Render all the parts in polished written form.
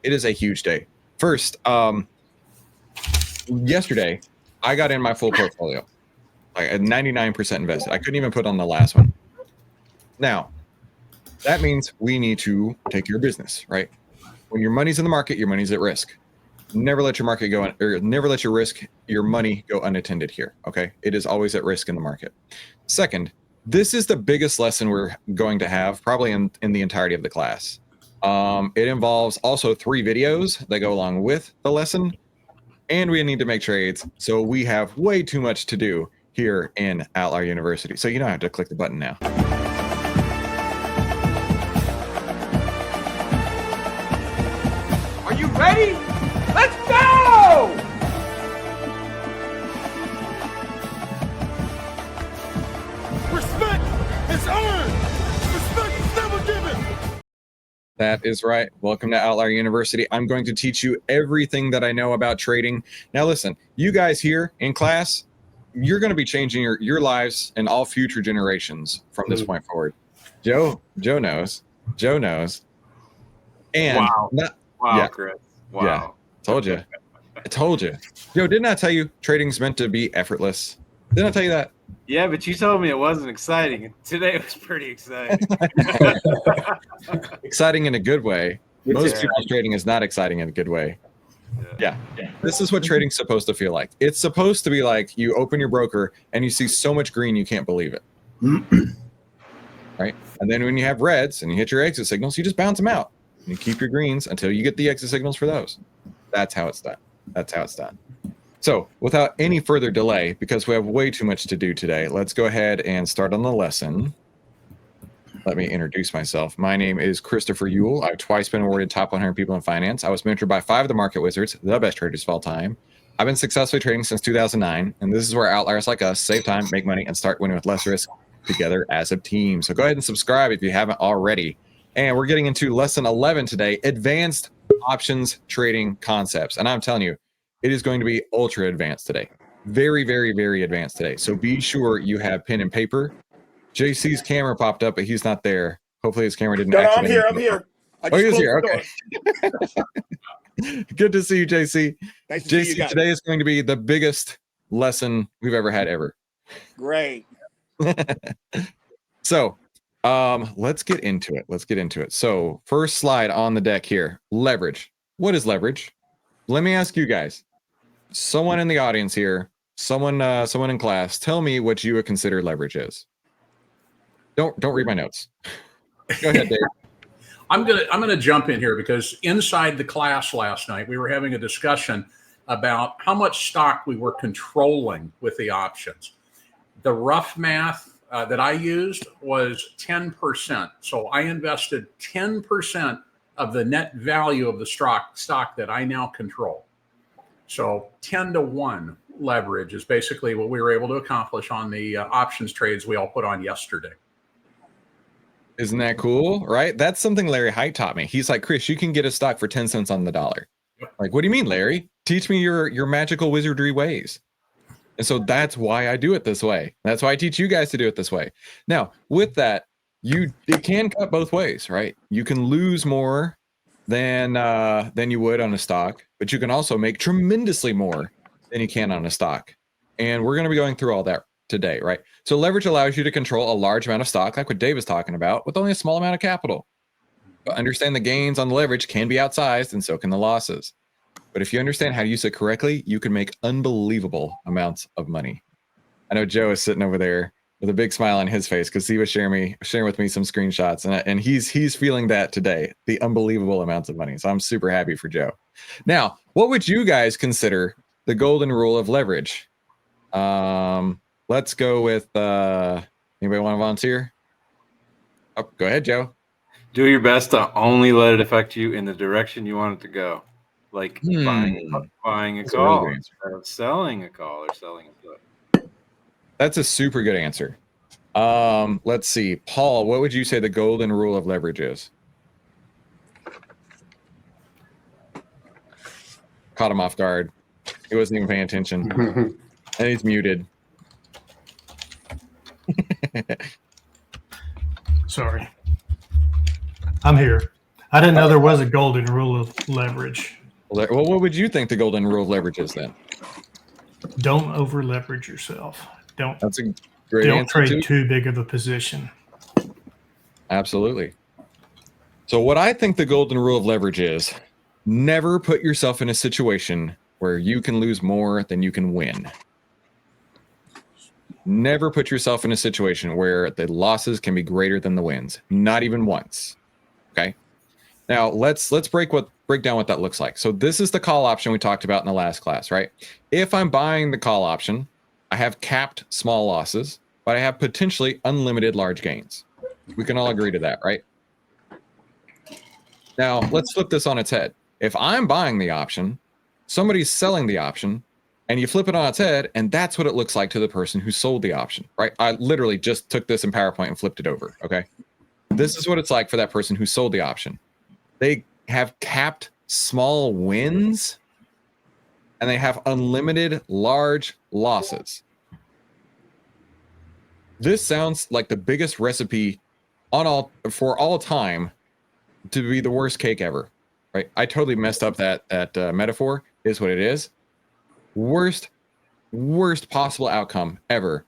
It is a huge day. First, yesterday, I got in my full portfolio. Like at 99% invested. I couldn't even put on the last one. Now, that means we need to take your business, right? When your money's in the market, your money's at risk. Never let your market go, or never let your money go unattended here, okay? It is always at risk in the market. Second, this is the biggest lesson we're going to have probably in the entirety of the class. It involves also 3 videos that go along with the lesson, and we need to make trades. So we have way too much to do here in OVTLYR University. So you don't have to click the button now. Are you ready? Let's go! Respect is earned. Respect is never given. That is right. Welcome to OVTLYR University. I'm going to teach you everything that I know about trading. Now listen, you guys here in class, you're going to be changing your lives and all future generations from this point forward. Joe knows. And Wow, Chris. Wow. Yeah, told you. I told you. Joe, didn't I tell you trading's meant to be effortless? Didn't I tell you that? Yeah, but you told me it wasn't exciting. Today it was pretty exciting. Exciting in a good way. Most people's trading is not exciting in a good way. Yeah. This is what trading's supposed to feel like. It's supposed to be like you open your broker and you see so much green you can't believe it. Right? And then when you have reds and you hit your exit signals, you just bounce them out. And you keep your greens until you get the exit signals for those. That's how it's done. That's how it's done. So without any further delay, because we have way too much to do today, let's go ahead and start on the lesson. Let me introduce myself. My name is Christopher Ewell. I've twice been awarded top 100 people in finance. I was mentored by 5 of the market wizards, the best traders of all time. I've been successfully trading since 2009, and this is where outliers like us save time, make money, and start winning with less risk together as a team. So go ahead and subscribe if you haven't already. And we're getting into lesson 11 today, advanced options trading concepts. And I'm telling you, it is going to be ultra advanced today. Very, very, very advanced today. So be sure you have pen and paper. JC's camera popped up, but he's not there. Hopefully his camera didn't activate. I'm here. Oh, he's here. Okay. Good to see you, JC. Nice to see you JC, guys. today is going to be the biggest lesson we've ever had ever. Great. So let's get into it. So first slide on the deck here, leverage. What is leverage? Let me ask you guys, someone in the audience here, someone in class, tell me what you would consider leverage is. Don't read my notes. Go ahead, Dave. I'm gonna jump in here because inside the class last night, we were having a discussion about how much stock we were controlling with the options. The rough math that I used was 10%. So I invested 10% of the net value of the stock that I now control. So 10-to-1 leverage is basically what we were able to accomplish on the options trades we all put on yesterday. Isn't that cool? Right? That's something Larry Height taught me. He's like, Chris, you can get a stock for 10 cents on the dollar. Like, what do you mean, Larry? Teach me your magical wizardry ways. And so that's why I do it this way. That's why I teach you guys to do it this way. Now, with that, it can cut both ways, right? You can lose more than you would on a stock, but you can also make tremendously more than you can on a stock. And we're going to be going through all that today, right? So leverage allows you to control a large amount of stock, like what Dave was talking about, with only a small amount of capital. But understand the gains on the leverage can be outsized, and so can the losses. But if you understand how to use it correctly, you can make unbelievable amounts of money. I know Joe is sitting over there with a big smile on his face because he was sharing with me some screenshots, and he's feeling that today, the unbelievable amounts of money. So I'm super happy for Joe. Now, what would you guys consider the golden rule of leverage? Let's go with anybody want to volunteer? Oh, go ahead, Joe. Do your best to only let it affect you in the direction you want it to go. Like buying a call instead of selling a call or selling a put. That's a super good answer. Let's see. Paul, what would you say the golden rule of leverage is? Caught him off guard. He wasn't even paying attention. And he's muted. Sorry. I'm here. I didn't know there was a golden rule of leverage. Well, what would you think the golden rule of leverage is then? Don't over leverage yourself. That's a great Don't answer trade too big of a position. Absolutely. So what I think the golden rule of leverage is, never put yourself in a situation where you can lose more than you can win. Never put yourself in a situation where the losses can be greater than the wins. Not even once. Okay. Now let's break down what that looks like. So this is the call option we talked about in the last class, right? If I'm buying the call option, I have capped small losses, but I have potentially unlimited large gains. We can all agree to that, right? Now let's flip this on its head. If I'm buying the option, somebody's selling the option, and you flip it on its head, and that's what it looks like to the person who sold the option, right? I literally just took this in PowerPoint and flipped it over, okay? This is what it's like for that person who sold the option. They have capped small wins, and they have unlimited large losses. This sounds like the biggest recipe for all time to be the worst cake ever, right? I totally messed up that metaphor, is what it is. Worst possible outcome ever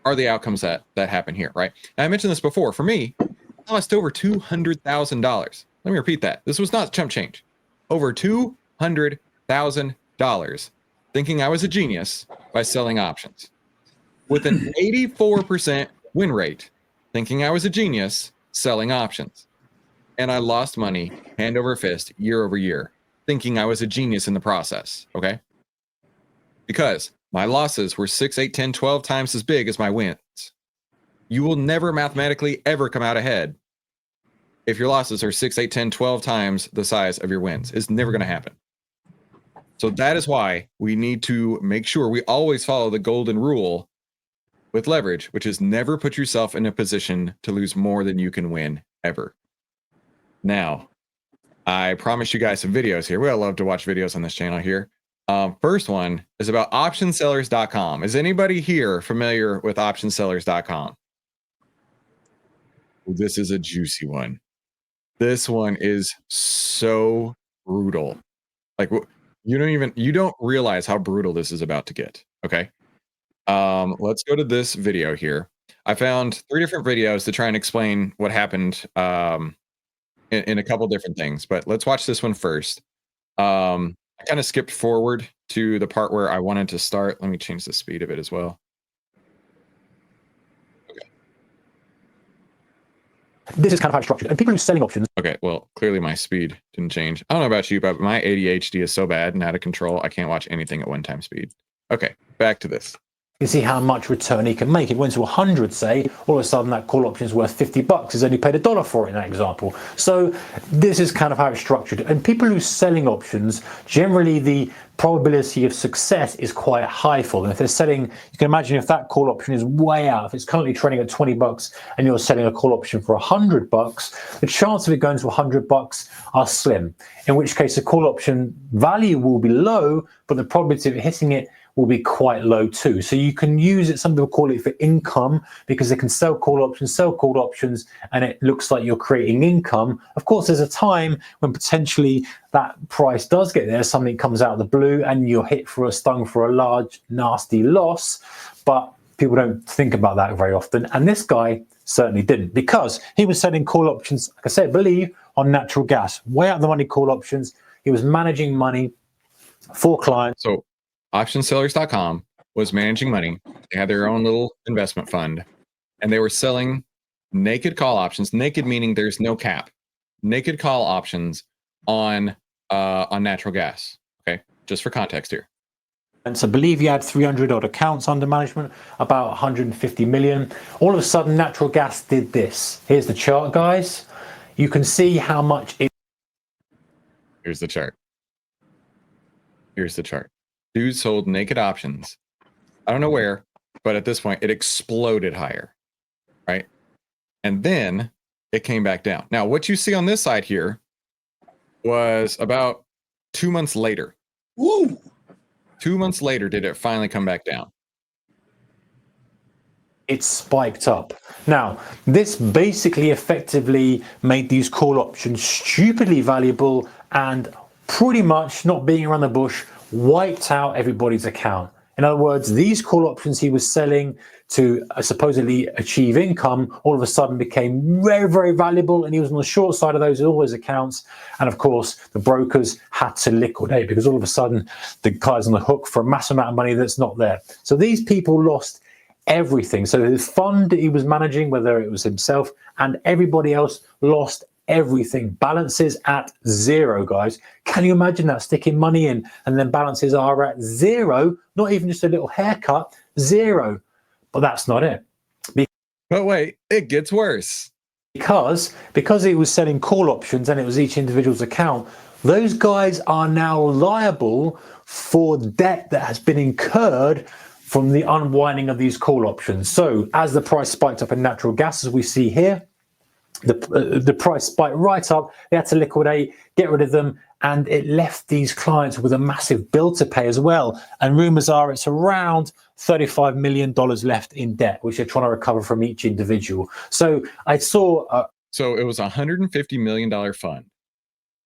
are the outcomes that happen here, right? And I mentioned this before. For me, I lost over $200,000. Let me repeat that. This was not chump change. Over $200,000 thinking I was a genius by selling options. With an 84% win rate, thinking I was a genius selling options. And I lost money hand over fist year over year, thinking I was a genius in the process, okay? Because my losses were 6, 8, 10, 12 times as big as my wins. You will never mathematically ever come out ahead if your losses are 6, 8, 10, 12 times the size of your wins. It's never going to happen. So that is why we need to make sure we always follow the golden rule with leverage, which is never put yourself in a position to lose more than you can win ever. Now, I promised you guys some videos here. We all love to watch videos on this channel here. First one is about OptionsSellers.com. Is anybody here familiar with OptionsSellers.com? This is a juicy one. This one is so brutal. Like, you don't realize how brutal this is about to get. Okay. Let's go to this video here. I found 3 different videos to try and explain what happened in a couple different things, but let's watch this one first. I kind of skipped forward to the part where I wanted to start. Let me change the speed of it as well. Okay. This is kind of how it's structured. And people who are selling options. Okay, well, clearly my speed didn't change. I don't know about you, but my ADHD is so bad and out of control, I can't watch anything at one time speed. Okay, back to this. You see how much return he can make. It went to 100, say, all of a sudden that call option is worth $50. He's only paid $1 for it in that example. So this is kind of how it's structured. And people who are selling options, generally the probability of success is quite high for them. If they're selling, you can imagine if that call option is way out, if it's currently trading at $20 and you're selling a call option for $100, the chance of it going to $100 are slim. In which case the call option value will be low, but the probability of hitting it will be quite low too. So you can use it, some people call it for income, because they can sell call options, and it looks like you're creating income. Of course, there's a time when potentially that price does get there, something comes out of the blue and you're stung for a large, nasty loss, but people don't think about that very often. And this guy certainly didn't, because he was selling call options, like I said, I believe, on natural gas, way out of the money call options. He was managing money for clients. So OptionsSellers.com was managing money. They had their own little investment fund, and they were selling naked call options. Naked meaning there's no cap. Naked call options on natural gas. Okay, just for context here. And so I believe he had 300 odd accounts under management, about 150 million. All of a sudden, natural gas did this. Here's the chart, guys. You can see how much it. Here's the chart. Here's the chart. Dude sold naked options. I don't know where, but at this point, it exploded higher, right? And then it came back down. Now, what you see on this side here was about 2 months later. Woo! 2 months later, did it finally come back down? it spiked up. Now, this basically effectively made these call options stupidly valuable and pretty much, not being around the bush, wiped out everybody's account. In other words, these call options he was selling to supposedly achieve income all of a sudden became very, very valuable, and he was on the short side of those, all his accounts. And of course, the brokers had to liquidate because all of a sudden the guy's on the hook for a massive amount of money that's not there. So these people lost everything. So his fund that he was managing, whether it was himself and everybody else, lost everything. Balances at zero, guys. Can you imagine that? Sticking money in and then balances are at zero, not even just a little haircut, zero. But that's not it. But wait, it gets worse. Because he was selling call options and it was each individual's account, those guys are now liable for debt that has been incurred from the unwinding of these call options. So as the price spiked up in natural gas, as we see here, the price spiked right up. They had to liquidate, get rid of them, and it left these clients with a massive bill to pay as well. And rumors are it's around $35 million left in debt, which they're trying to recover from each individual. So I saw... So it was a $150 million fund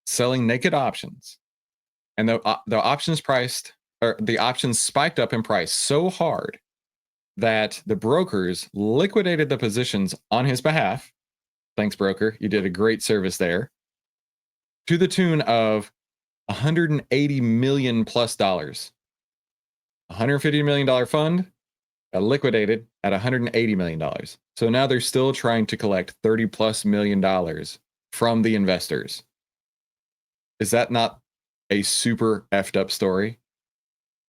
selling naked options. And the options the options spiked up in price so hard that the brokers liquidated the positions on his behalf. Thanks, broker. You did a great service there. To the tune of $180 million plus dollars. $150 million fund got liquidated at $180 million. So now they're still trying to collect $30 plus million from the investors. Is that not a super effed up story?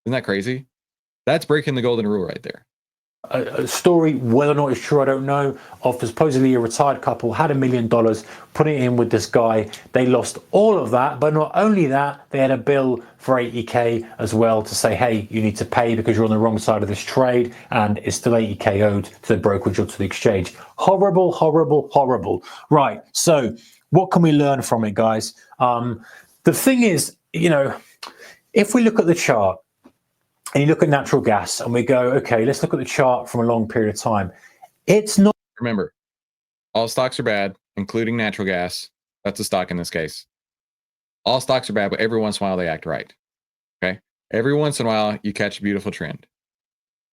Isn't that crazy? That's breaking the golden rule right there. A story, whether or not it's true, I don't know, of supposedly a retired couple had $1 million, put it in with this guy. They lost all of that, but not only that, they had a bill for 80K as well to say, hey, you need to pay because you're on the wrong side of this trade, and it's still 80K owed to the brokerage or to the exchange. Horrible, horrible, horrible. Right, so what can we learn from it, guys? The thing is, you know, if we look at the chart, and you look at natural gas and we go, okay, let's look at the chart from a long period of time. It's not... Remember, all stocks are bad, including natural gas. That's a stock in this case. All stocks are bad, but every once in a while they act right. Okay? Every once in a while you catch a beautiful trend.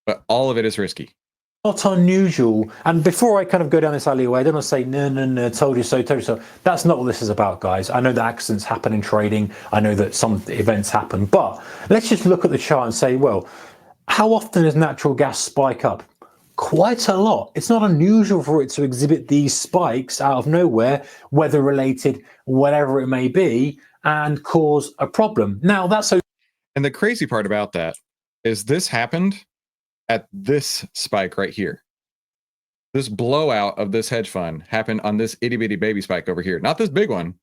But all of it is risky. Not unusual. And before I kind of go down this alleyway, I don't want to say, no, told you so, told you so. That's not what this is about, guys. I know that accidents happen in trading. I know that some events happen. But let's just look at the chart and say, well, how often does natural gas spike up? Quite a lot. It's not unusual for it to exhibit these spikes out of nowhere, weather related, whatever it may be, and cause a problem. Now, that's so. And the crazy part about that is this happened at this spike right here. This blowout of this hedge fund happened on this itty bitty baby spike over here, not this big one.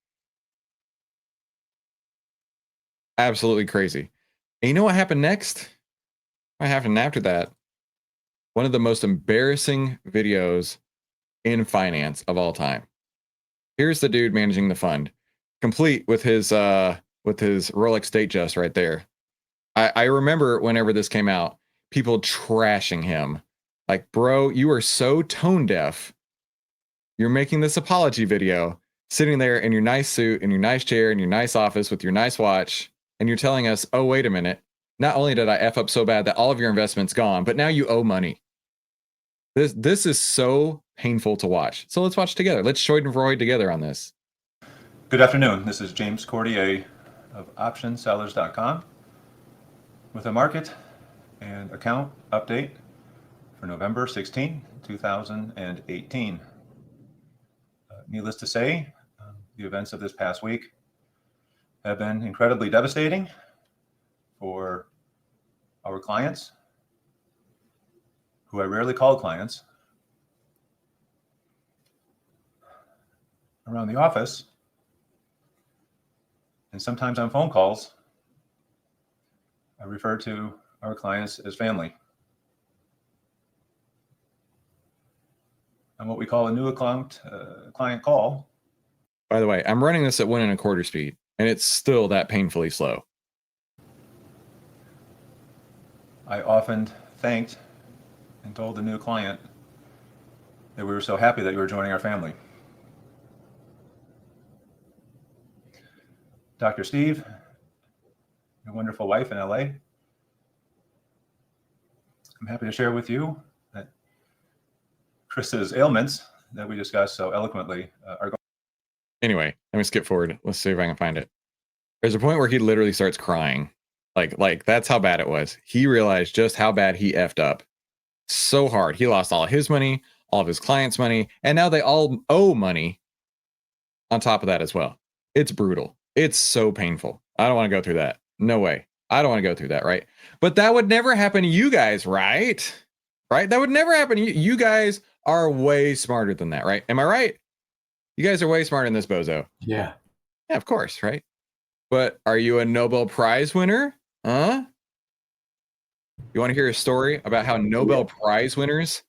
Absolutely crazy. And you know what happened next? What happened after that? One of the most embarrassing videos in finance of all time. Here's the dude managing the fund, complete with his Rolex Datejust right there. I remember whenever this came out, people trashing him. Like, bro, you are so tone deaf. You're making this apology video, sitting there in your nice suit, in your nice chair, in your nice office with your nice watch, and you're telling us, oh, wait a minute. Not only did I F up so bad that all of your investment's gone, but now you owe money. This is so painful to watch. So let's watch together. Let's Schadenfreude together on this. Good afternoon. This is James Cordier of OptionsSellers.com with a market and account update for November 16, 2018. Needless to say, the events of this past week have been incredibly devastating for our clients, who I rarely call clients, around the office, and sometimes on phone calls. I refer to our clients as family. And what we call a new client call. By the way, I'm running this at 1 1/4 speed, and it's still that painfully slow. I often thanked and told the new client that we were so happy that you were joining our family. Dr. Steve, your wonderful wife in LA. I'm happy to share with you that Chris's ailments that we discussed so eloquently are going. Anyway, let me skip forward. Let's see if I can find it. There's a point where he literally starts crying. Like that's how bad it was. He realized just how bad he effed up so hard. He lost all of his money, all of his clients' money, and now they all owe money on top of that as well. It's brutal. It's so painful. I don't want to go through that. No way. I don't want to go through that, right? But that would never happen to you guys, right? Right? That would never happen to you. You guys are way smarter than that, right? Am I right? You guys are way smarter than this bozo. Yeah. Yeah, of course, right? But are you a Nobel Prize winner? Huh? You want to hear a story about how Nobel Prize winners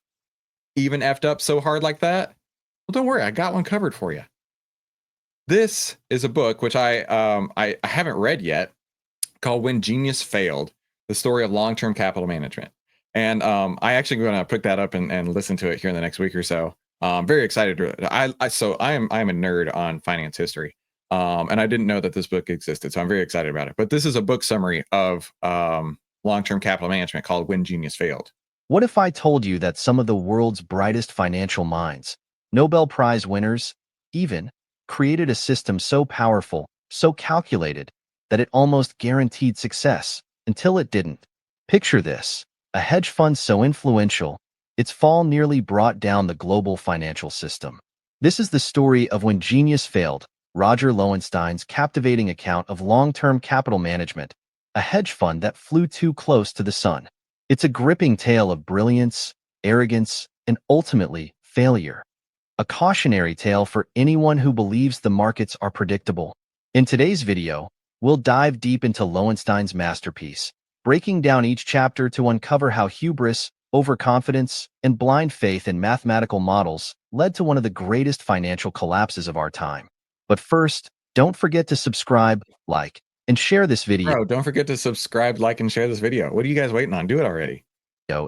even effed up so hard like that? Well, don't worry. I got one covered for you. This is a book which I haven't read yet, called When Genius Failed, the story of long-term capital management. And I actually going to pick that up and listen to it here in the next week or so. I'm very excited. I'm a nerd on finance history. And I didn't know that this book existed, so I'm very excited about it. But this is a book summary of long-term capital management called When Genius Failed. What if I told you that some of the world's brightest financial minds, Nobel Prize winners, even, created a system so powerful, so calculated, that it almost guaranteed success, until it didn't? Picture this: a hedge fund so influential, its fall nearly brought down the global financial system. This is the story of When Genius Failed, Roger Lowenstein's captivating account of long-term capital management, a hedge fund that flew too close to the sun. It's a gripping tale of brilliance, arrogance, and ultimately, failure. A cautionary tale for anyone who believes the markets are predictable. In today's video, we'll dive deep into Lowenstein's masterpiece, breaking down each chapter to uncover how hubris, overconfidence, and blind faith in mathematical models led to one of the greatest financial collapses of our time. But first, don't forget to subscribe, like, and share this video. Bro, don't forget to subscribe, like, and share this video. What are you guys waiting on? Do it already.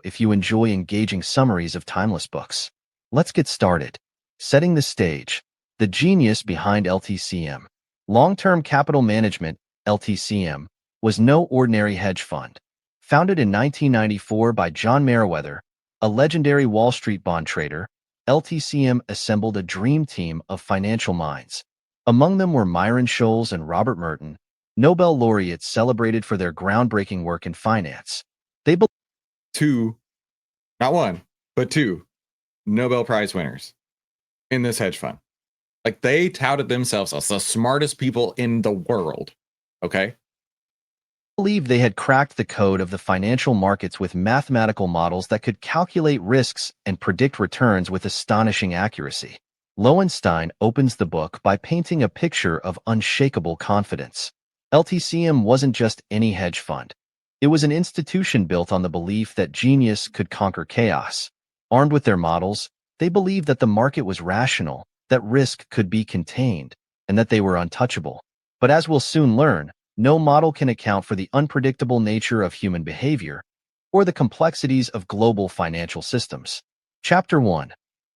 If you enjoy engaging summaries of timeless books. Let's get started. Setting the stage. The genius behind LTCM. Long-term capital management, LTCM, was no ordinary hedge fund. Founded in 1994 by John Meriwether, a legendary Wall Street bond trader, LTCM assembled a dream team of financial minds. Among them were Myron Scholes and Robert Merton, Nobel laureates celebrated for their groundbreaking work in finance. They two, not one, but two Nobel Prize winners in this hedge fund. Like, they touted themselves as the smartest people in the world. Okay. believed they had cracked the code of the financial markets with mathematical models that could calculate risks and predict returns with astonishing accuracy. Lowenstein opens the book by painting a picture of unshakable confidence. LTCM wasn't just any hedge fund. It was an institution built on the belief that genius could conquer chaos. Armed with their models, they believed that the market was rational, that risk could be contained, and that they were untouchable. But as we'll soon learn, no model can account for the unpredictable nature of human behavior or the complexities of global financial systems. Chapter 1.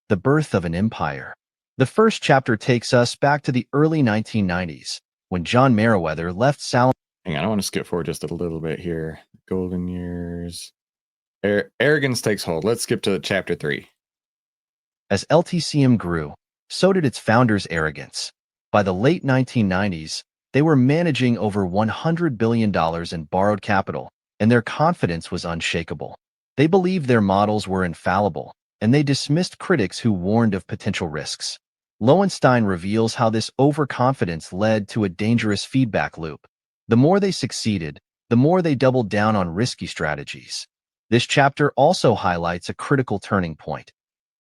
The Birth of an Empire. The first chapter takes us back to the early 1990s, when John Meriwether left Salomon. Hang on, I want to skip forward just a little bit here. Golden years. Arrogance takes hold. Let's skip to chapter 3. As LTCM grew, so did its founders' arrogance. By the late 1990s, they were managing over $100 billion in borrowed capital, and their confidence was unshakable. They believed their models were infallible, and they dismissed critics who warned of potential risks. Lowenstein reveals how this overconfidence led to a dangerous feedback loop. The more they succeeded, the more they doubled down on risky strategies. This chapter also highlights a critical turning point.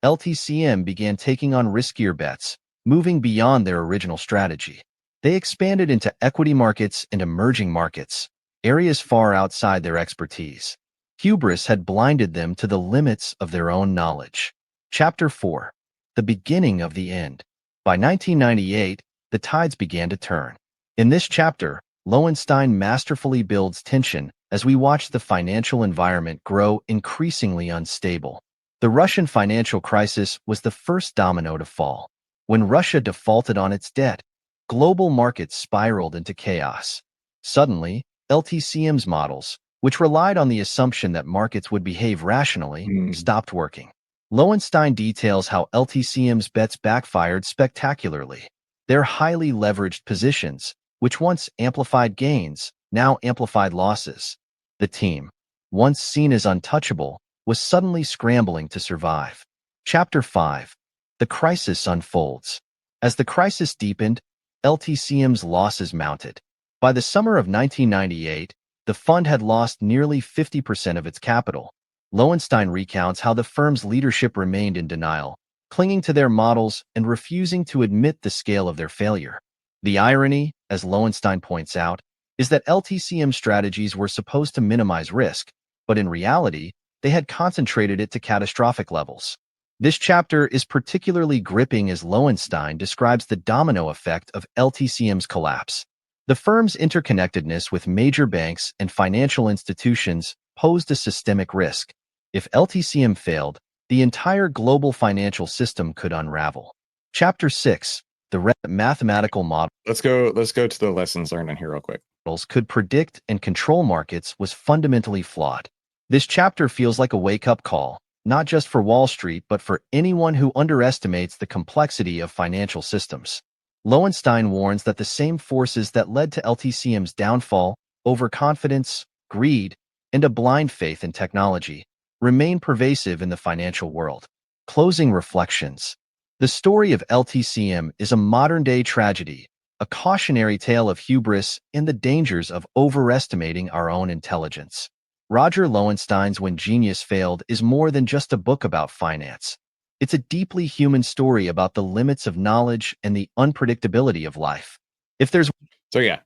LTCM began taking on riskier bets, moving beyond their original strategy. They expanded into equity markets and emerging markets, areas far outside their expertise. Hubris had blinded them to the limits of their own knowledge. Chapter 4. The Beginning of the End. By 1998, the tides began to turn. In this chapter, Lowenstein masterfully builds tension as we watch the financial environment grow increasingly unstable. The Russian financial crisis was the first domino to fall. When Russia defaulted on its debt, global markets spiraled into chaos. Suddenly, LTCM's models, which relied on the assumption that markets would behave rationally, stopped working. Lowenstein details how LTCM's bets backfired spectacularly. Their highly leveraged positions, which once amplified gains, now amplified losses. The team, once seen as untouchable, was suddenly scrambling to survive. Chapter 5. The crisis unfolds. As the crisis deepened, LTCM's losses mounted. By the summer of 1998, the fund had lost nearly 50% of its capital. Lowenstein recounts how the firm's leadership remained in denial, clinging to their models and refusing to admit the scale of their failure. The irony, as Lowenstein points out, is that LTCM strategies were supposed to minimize risk, but in reality, they had concentrated it to catastrophic levels. This chapter is particularly gripping as Lowenstein describes the domino effect of LTCM's collapse. The firm's interconnectedness with major banks and financial institutions posed a systemic risk. If LTCM failed, the entire global financial system could unravel. Chapter 6. The mathematical model. Let's go to the lessons learned in here real quick. Could predict and control markets was fundamentally flawed. This chapter feels like a wake-up call, not just for Wall Street, but for anyone who underestimates the complexity of financial systems. Lowenstein warns that the same forces that led to LTCM's downfall, overconfidence, greed, and a blind faith in technology, remain pervasive in the financial world. Closing reflections. The story of LTCM is a modern-day tragedy, a cautionary tale of hubris and the dangers of overestimating our own intelligence. Roger Lowenstein's When Genius Failed is more than just a book about finance. It's a deeply human story about the limits of knowledge and the unpredictability of life. So yeah,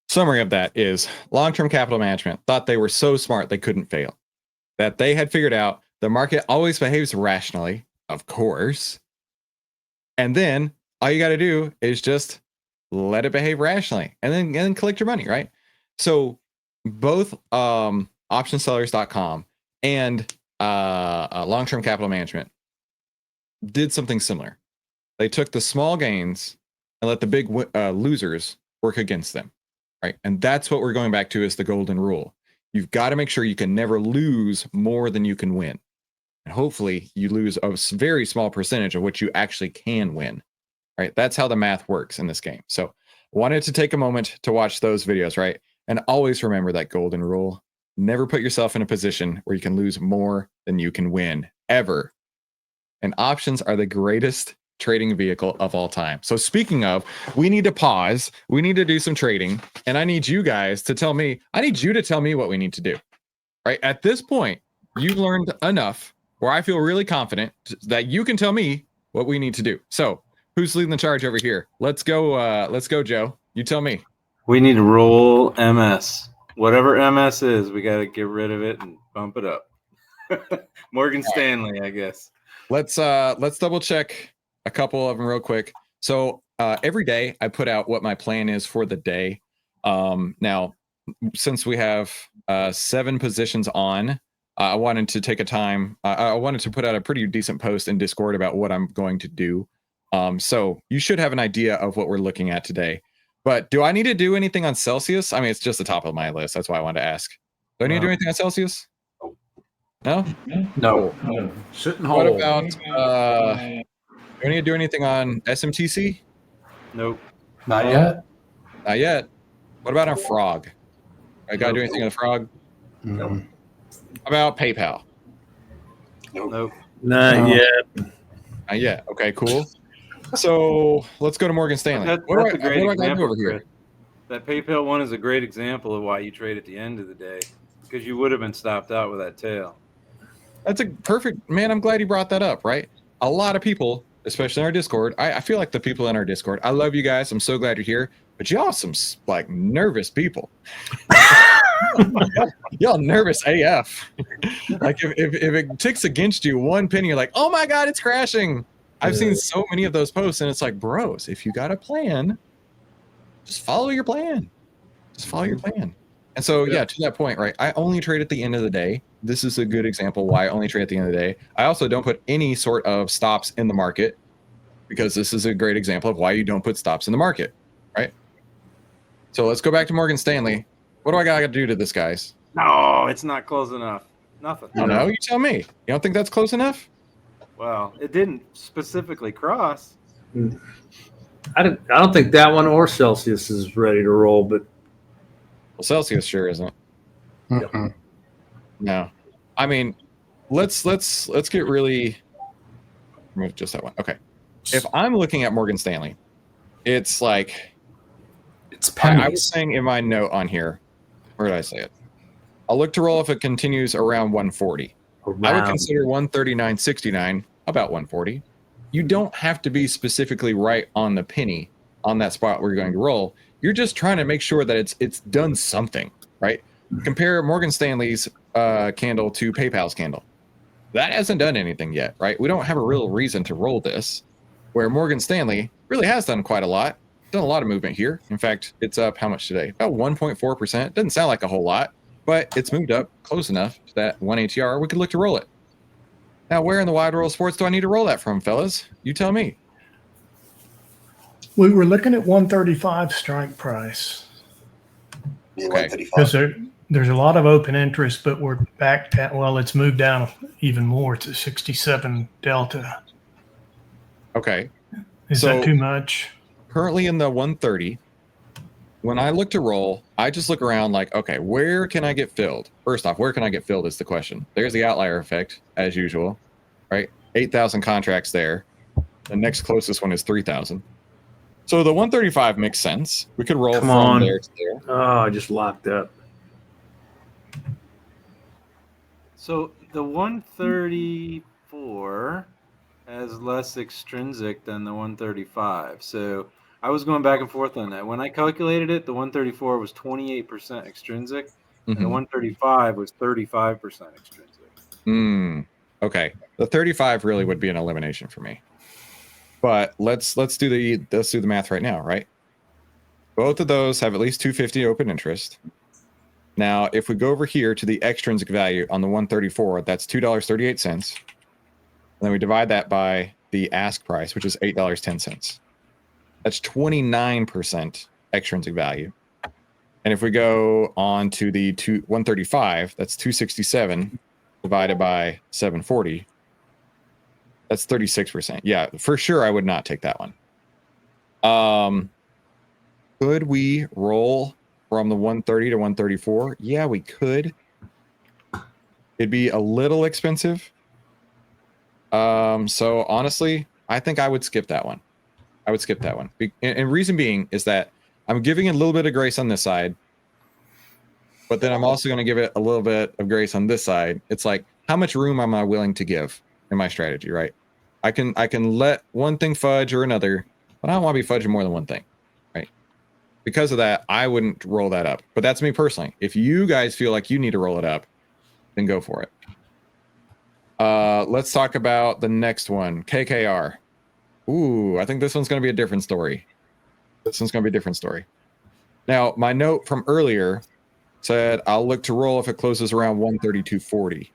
summary of that is long-term capital management thought they were so smart they couldn't fail, that they had figured out the market always behaves rationally, of course, and then all you got to do is just let it behave rationally and then collect your money, right? So both OptionsSellers.com and long-term capital management did something similar. They took the small gains and let the big losers work against them, right? And that's what we're going back to is the golden rule. You've got to make sure you can never lose more than you can win. And hopefully you lose a very small percentage of what you actually can win, right? That's how the math works in this game. So wanted to take a moment to watch those videos, right? And always remember that golden rule. Never put yourself in a position where you can lose more than you can win, ever. And options are the greatest trading vehicle of all time. So speaking of, we need to pause. We need to do some trading. And I need you guys to tell me, I need you to tell me what we need to do. Right? At this point, you've learned enough where I feel really confident that you can tell me what we need to do. So who's leading the charge over here? Let's go, Joe. You tell me. We need to roll MS. Whatever MS is, we got to get rid of it and bump it up. Morgan Stanley, I guess. Let's double check a couple of them real quick. So every day I put out what my plan is for the day. Now, since we have 7 positions on, I wanted to take a time. I wanted to put out a pretty decent post in Discord about what I'm going to do. So you should have an idea of what we're looking at today. But do I need to do anything on Celsius? I mean, it's just the top of my list. That's why I wanted to ask. Do I need to do anything on Celsius? No? No. Sit and hold. What about, do I need to do anything on SMTC? Nope. Not yet. Not yet. What about on Frog? I got to do anything on the Frog? No. How about PayPal? Nope. Not yet. Not yet. Okay, cool. So let's go to Morgan Stanley. That's what a great do I do example over here? That PayPal one is a great example of why you trade at the end of the day, because you would have been stopped out with that tail. That's a perfect, man. I'm glad you brought that up, right? A lot of people, especially in our Discord, I feel like the people in our Discord, I love you guys. I'm so glad you're here, but y'all some like nervous people. Y'all nervous AF. Like if it ticks against you one penny, you're like, oh my God, it's crashing. I've seen so many of those posts, and it's like, bros, if you got a plan, just follow your plan. Just follow your plan. And so, yeah, to that point, right? I only trade at the end of the day. this is a good example why I only trade at the end of the day. I also don't put any sort of stops in the market because this is a great example of why you don't put stops in the market, right? So let's go back to Morgan Stanley. What do I got to do to this, guys? No, it's not close enough. Nothing. I don't know. You tell me. You don't think that's close enough? Well, it didn't specifically cross. I don't think that one or Celsius is ready to roll, but Well, Celsius sure isn't. No. I mean, let's get really remove just that one. Okay. If I'm looking at Morgan Stanley, it's like it's I was pennies. saying in my note on here. Where did I say it? I'll look to roll if it continues around 140. I would Around. consider 139.69 about 140. You don't have to be specifically right on the penny on that spot where you're going to roll. You're just trying to make sure that it's done something, right? Compare Morgan Stanley's candle to PayPal's candle. That hasn't done anything yet, right? We don't have a real reason to roll this, where Morgan Stanley really has done quite a lot. Done a lot of movement here. In fact, it's up how much today? About 1.4%. Doesn't sound like a whole lot, but it's moved up close enough to that 1 ATR. We could look to roll it. Now, where in the wide world of sports do I need to roll that from, fellas? You tell me. We were looking at 135 strike price Okay. because there's a lot of open interest, but we're back at, well, it's moved down even more to 67 delta. Okay. Is So- that too much? Currently in the 130. When I look to roll, I just look around like, okay, where can I get filled? First off, where can I get filled is the question. There's the outlier effect, as usual, right? 8,000 contracts there. The next closest one is 3,000. So the 135 makes sense. We could roll Come from on. there to there. Oh, I just locked up. So the 134 has less extrinsic than the 135. So I was going back and forth on that. When I calculated it, the 134 was 28% extrinsic, and the Mhm. 135 was 35% extrinsic. Okay. The 35 really would be an elimination for me. But let's do the math right now, right? Both of those have at least 250 open interest. Now, if we go over here to the extrinsic value on the 134, that's $2.38. And then we divide that by the ask price, which is $8.10. That's 29% extrinsic value. And if we go on to the 135, that's 267 divided by 740. That's 36%. Yeah, for sure I would not take that one. Could we roll from the 130 to 134? Yeah, we could. It'd be a little expensive. So honestly, I think I would skip that one. I would skip that one. And reason being is that I'm giving it a little bit of grace on this side, but then I'm also going to give it a little bit of grace on this side. It's like, how much room am I willing to give in my strategy, right? I can let one thing fudge or another, but I don't want to be fudging more than one thing, right? Because of that, I wouldn't roll that up. But that's me personally. If you guys feel like you need to roll it up, then go for it. Let's talk about the next one, KKR. Ooh, I think this one's going to be a different story. This one's going to be a different story. Now, my note from earlier said I'll look to roll if it closes around 132.40.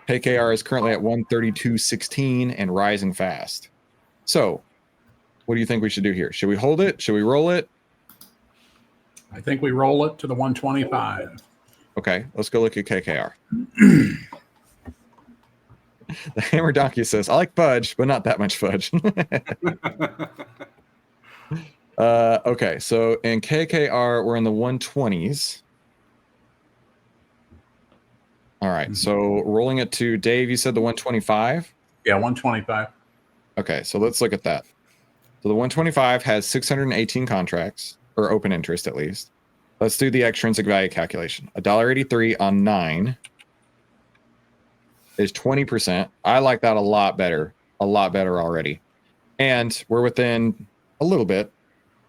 KKR is currently at 132.16 and rising fast. So, what do you think we should do here? Should we hold it? Should we roll it? I think we roll it to the 125. Okay, let's go look at KKR. The Hammer Donkey says, I like fudge, but not that much fudge. Okay, so in KKR, we're in the 120s. All right, so rolling it to Dave, you said the 125? Yeah, 125. Okay, so let's look at that. So the 125 has 618 contracts, or open interest at least. Let's do the extrinsic value calculation. $1.83 on 9 is 20%. I like that a lot better already. And we're within a little bit,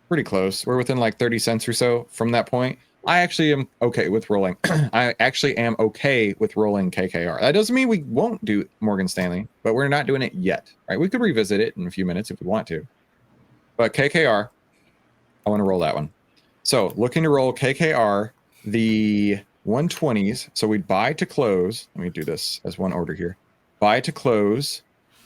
pretty close. We're within like 30 cents or so from that point. I actually am okay with rolling. I actually am okay with rolling KKR. That doesn't mean we won't do Morgan Stanley, but we're not doing it yet, right? We could revisit it in a few minutes if we want to. But KKR, I want to roll that one. So looking to roll KKR, the 120s. So we'd buy to close. Let me do this as one order here. Buy to close,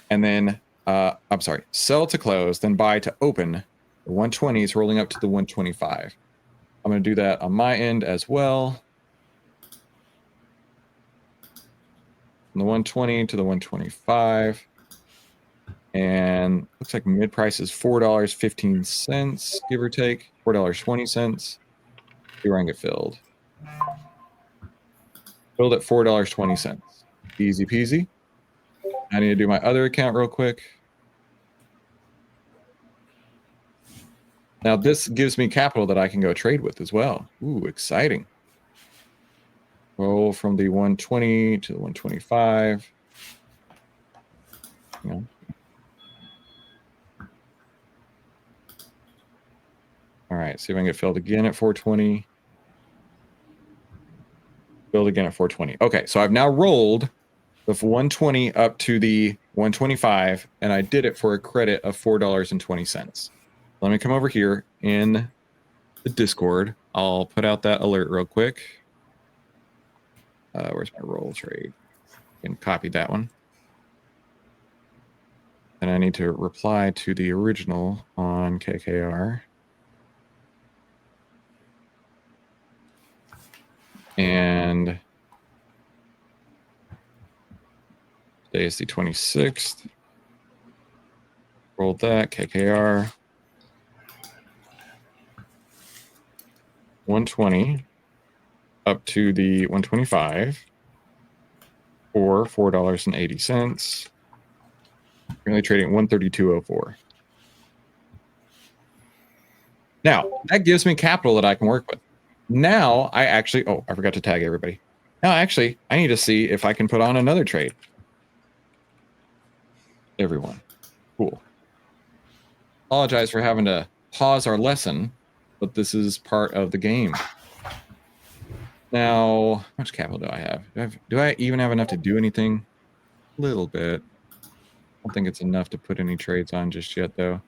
and then, I'm sorry, sell to close, then buy to open. The 120s rolling up to the 125. I'm going to do that on my end as well. From the 120 to the 125. And looks like mid price is $4.15, give or take. $4.20. See where I can get filled. Filled at $4.20. Easy peasy. I need to do my other account real quick. Now this gives me capital that I can go trade with as well. Ooh, exciting. Roll from the 120 to the 125. You know. All right, see if I can get filled again at 420. Filled again at 420. Okay, so I've now rolled the 120 up to the 125, and I did it for a credit of $4.20. Let me come over here in the Discord. I'll put out that alert real quick. Where's my roll trade? I can copy that one. And I need to reply to the original on KKR. And today is the 26th. Rolled that, KKR. 120 up to the 125 for $4.80. Currently trading 132.04. Now, that gives me capital that I can work with. Now, I actually, oh, I forgot to tag everybody. Now, actually, I need to see if I can put on another trade. Everyone. Cool. Apologize for having to pause our lesson, but this is part of the game. Now, how much capital do I have? Do I even have enough to do anything? A little bit. I don't think it's enough to put any trades on just yet, though.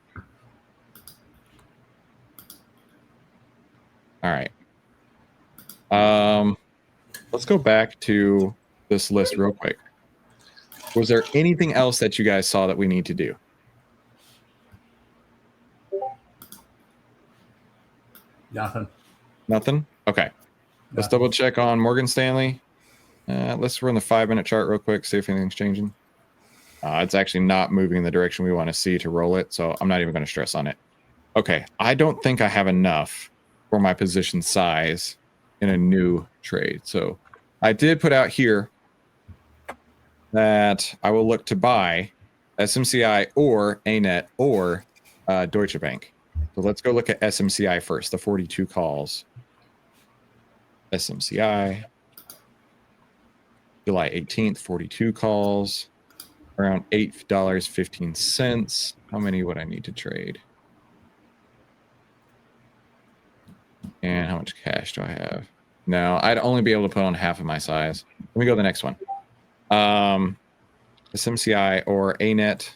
All right. Let's go back to this list real quick. Was there anything else that you guys saw that we need to do? Nothing. Nothing? Okay. Let's double check on Morgan Stanley. Let's run the 5-minute chart real quick, see if anything's changing. It's actually not moving in the direction we want to see to roll it, so I'm not even going to stress on it. Okay, I don't think I have enough for my position size in a new trade. So I did put out here that I will look to buy SMCI or ANET or Deutsche Bank. So let's go look at SMCI first, the 42 calls. SMCI, July 18th, 42 calls, around $8.15. How many would I need to trade? And how much cash do I have? No, I'd only be able to put on half of my size. Let me go to the next one. SMCI or ANET.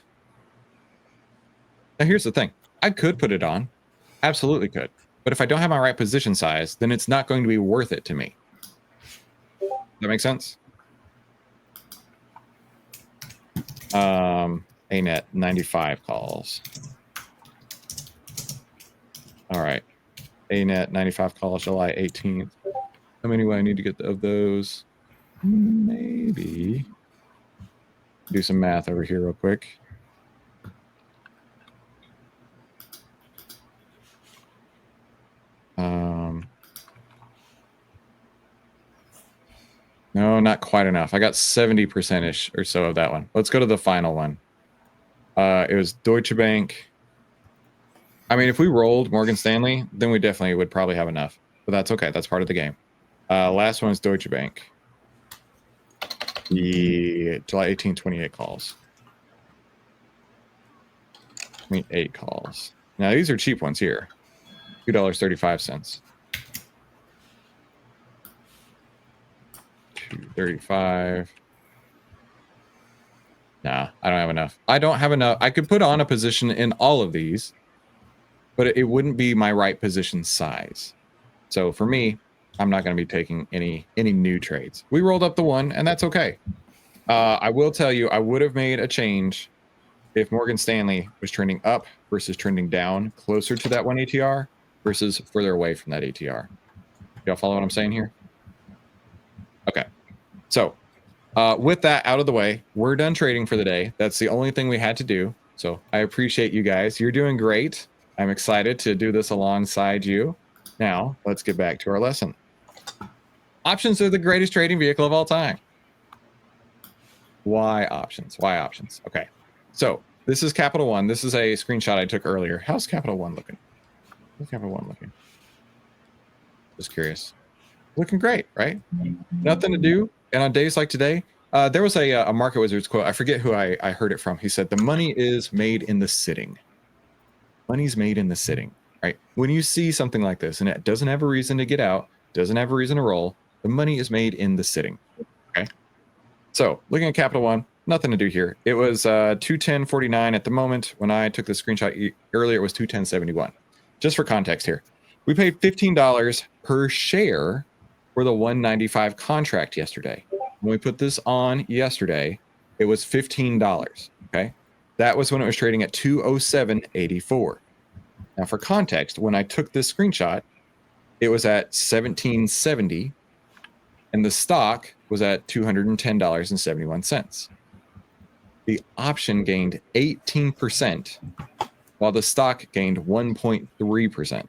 Now here's the thing. I could put it on. Absolutely could. But if I don't have my right position size, then it's not going to be worth it to me. That make sense? ANET 95 calls. All right. ANET 95 calls July 18th. How many do I need to get of those? Maybe. Do some math over here real quick. No, not quite enough. I got 70%-ish or so of that one. Let's go to the final one. It was Deutsche Bank. I mean, if we rolled Morgan Stanley, then we definitely would probably have enough. But that's okay. That's part of the game. Last one is Deutsche Bank. The July 18, 28 calls. 28 calls. Now, these are cheap ones here. $2.35. 235. Nah, I don't have enough. I don't have enough. I could put on a position in all of these, but it wouldn't be my right position size. So for me, I'm not going to be taking any new trades. We rolled up the one, and that's okay. I will tell you, I would have made a change if Morgan Stanley was trending up versus trending down closer to that 1 ATR versus further away from that ATR. Y'all follow what I'm saying here? Okay. So with that out of the way, we're done trading for the day. That's the only thing we had to do. So I appreciate you guys. You're doing great. I'm excited to do this alongside you. Now, let's get back to our lesson. Options are the greatest trading vehicle of all time. Why options? Why options? Okay. So this is Capital One. This is a screenshot I took earlier. How's Capital One looking? How's Capital One looking? Just curious. Looking great, right? Nothing to do. And on days like today, there was a Market Wizards quote. I forget who I heard it from. He said, the money is made in the sitting. Money's made in the sitting, right? When you see something like this and it doesn't have a reason to get out, doesn't have a reason to roll, the money is made in the sitting, okay? So looking at Capital One, nothing to do here. It was 210.49 at the moment. When I took the screenshot earlier, it was 210.71. Just for context here, we paid $15 per share for the 195 contract yesterday. When we put this on yesterday, it was $15, okay? That was when it was trading at 207.84. Now for context, when I took this screenshot, it was at 17.70 and the stock was at $210.71. The option gained 18% while the stock gained 1.3%.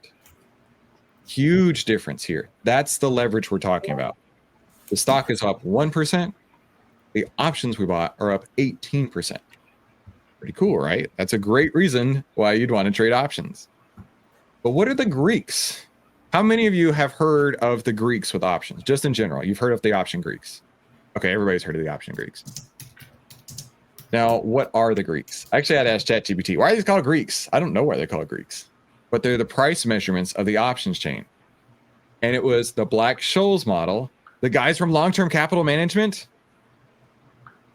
Huge difference here. That's the leverage we're talking about. The stock is up 1%. The options we bought are up 18%. Pretty cool, right? That's a great reason why you'd want to trade options. But what are the Greeks? How many of you have heard of the Greeks with options? Just in general, you've heard of the option Greeks. Okay, everybody's heard of the option Greeks. Now, what are the Greeks? Actually, I'd ask ChatGPT, why are these called Greeks? I don't know why they're called Greeks, but they're the price measurements of the options chain. And it was the Black-Scholes model. The guys from long-term capital management,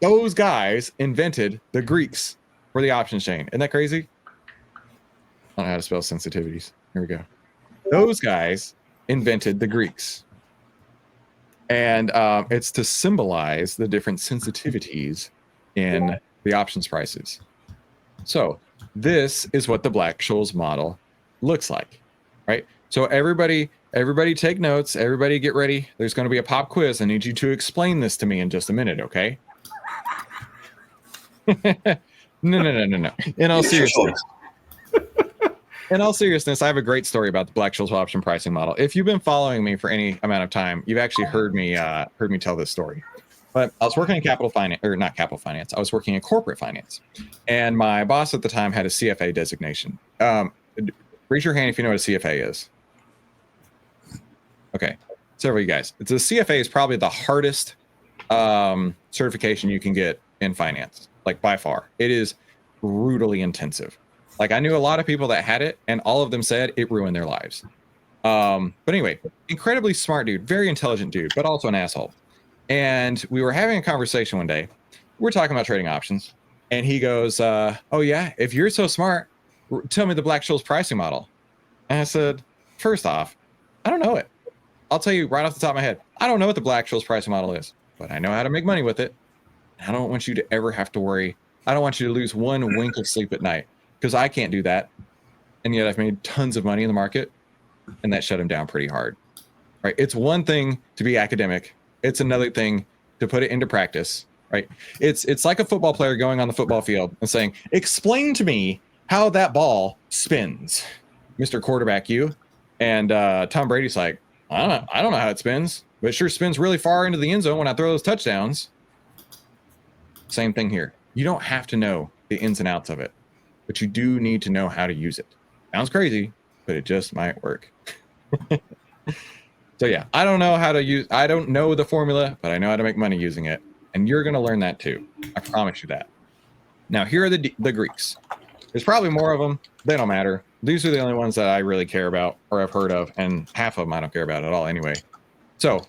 those guys invented the Greeks for the options chain. Isn't that crazy? I don't know how to spell sensitivities. Here we go. Those guys invented the Greeks. And it's to symbolize the different sensitivities in the options prices. So this is what the Black-Scholes model looks like, right? So everybody take notes. Everybody get ready. There's going to be a pop quiz. I need you to explain this to me in just a minute, okay? No. In all seriousness, I have a great story about the Black-Scholes option pricing model. If you've been following me for any amount of time, you've actually heard me tell this story. But I was working in capital finance, or not capital finance. I was working in corporate finance, and my boss at the time had a CFA designation. Raise your hand if you know what a CFA is. Okay, several of you guys. It's a CFA is probably the hardest certification you can get in finance, like by far. It is brutally intensive. Like I knew a lot of people that had it, and all of them said it ruined their lives. But anyway, incredibly smart dude, very intelligent dude, but also an asshole. And we were having a conversation one day. We're talking about trading options, and he goes, "Oh yeah, if you're so smart, tell me the Black-Scholes pricing model." And I said, "First off, I don't know it. I'll tell you right off the top of my head, I don't know what the Black-Scholes pricing model is, but I know how to make money with it. I don't want you to ever have to worry. I don't want you to lose one wink of sleep at night, because I can't do that. And yet I've made tons of money in the market," and that shut him down pretty hard. Right? It's one thing to be academic. It's another thing to put it into practice. Right? It's like a football player going on the football field and saying, "Explain to me how that ball spins, Mr. Quarterback, you." And Tom Brady's like, I don't know how it spins, but it sure spins really far into the end zone when I throw those touchdowns. Same thing here. You don't have to know the ins and outs of it, but you do need to know how to use it. Sounds crazy, but it just might work. So yeah, I don't know the formula, but I know how to make money using it. And you're going to learn that too. I promise you that. Now, here are the Greeks. There's probably more of them. They don't matter. These are the only ones that I really care about or I've heard of, and half of them I don't care about at all anyway. So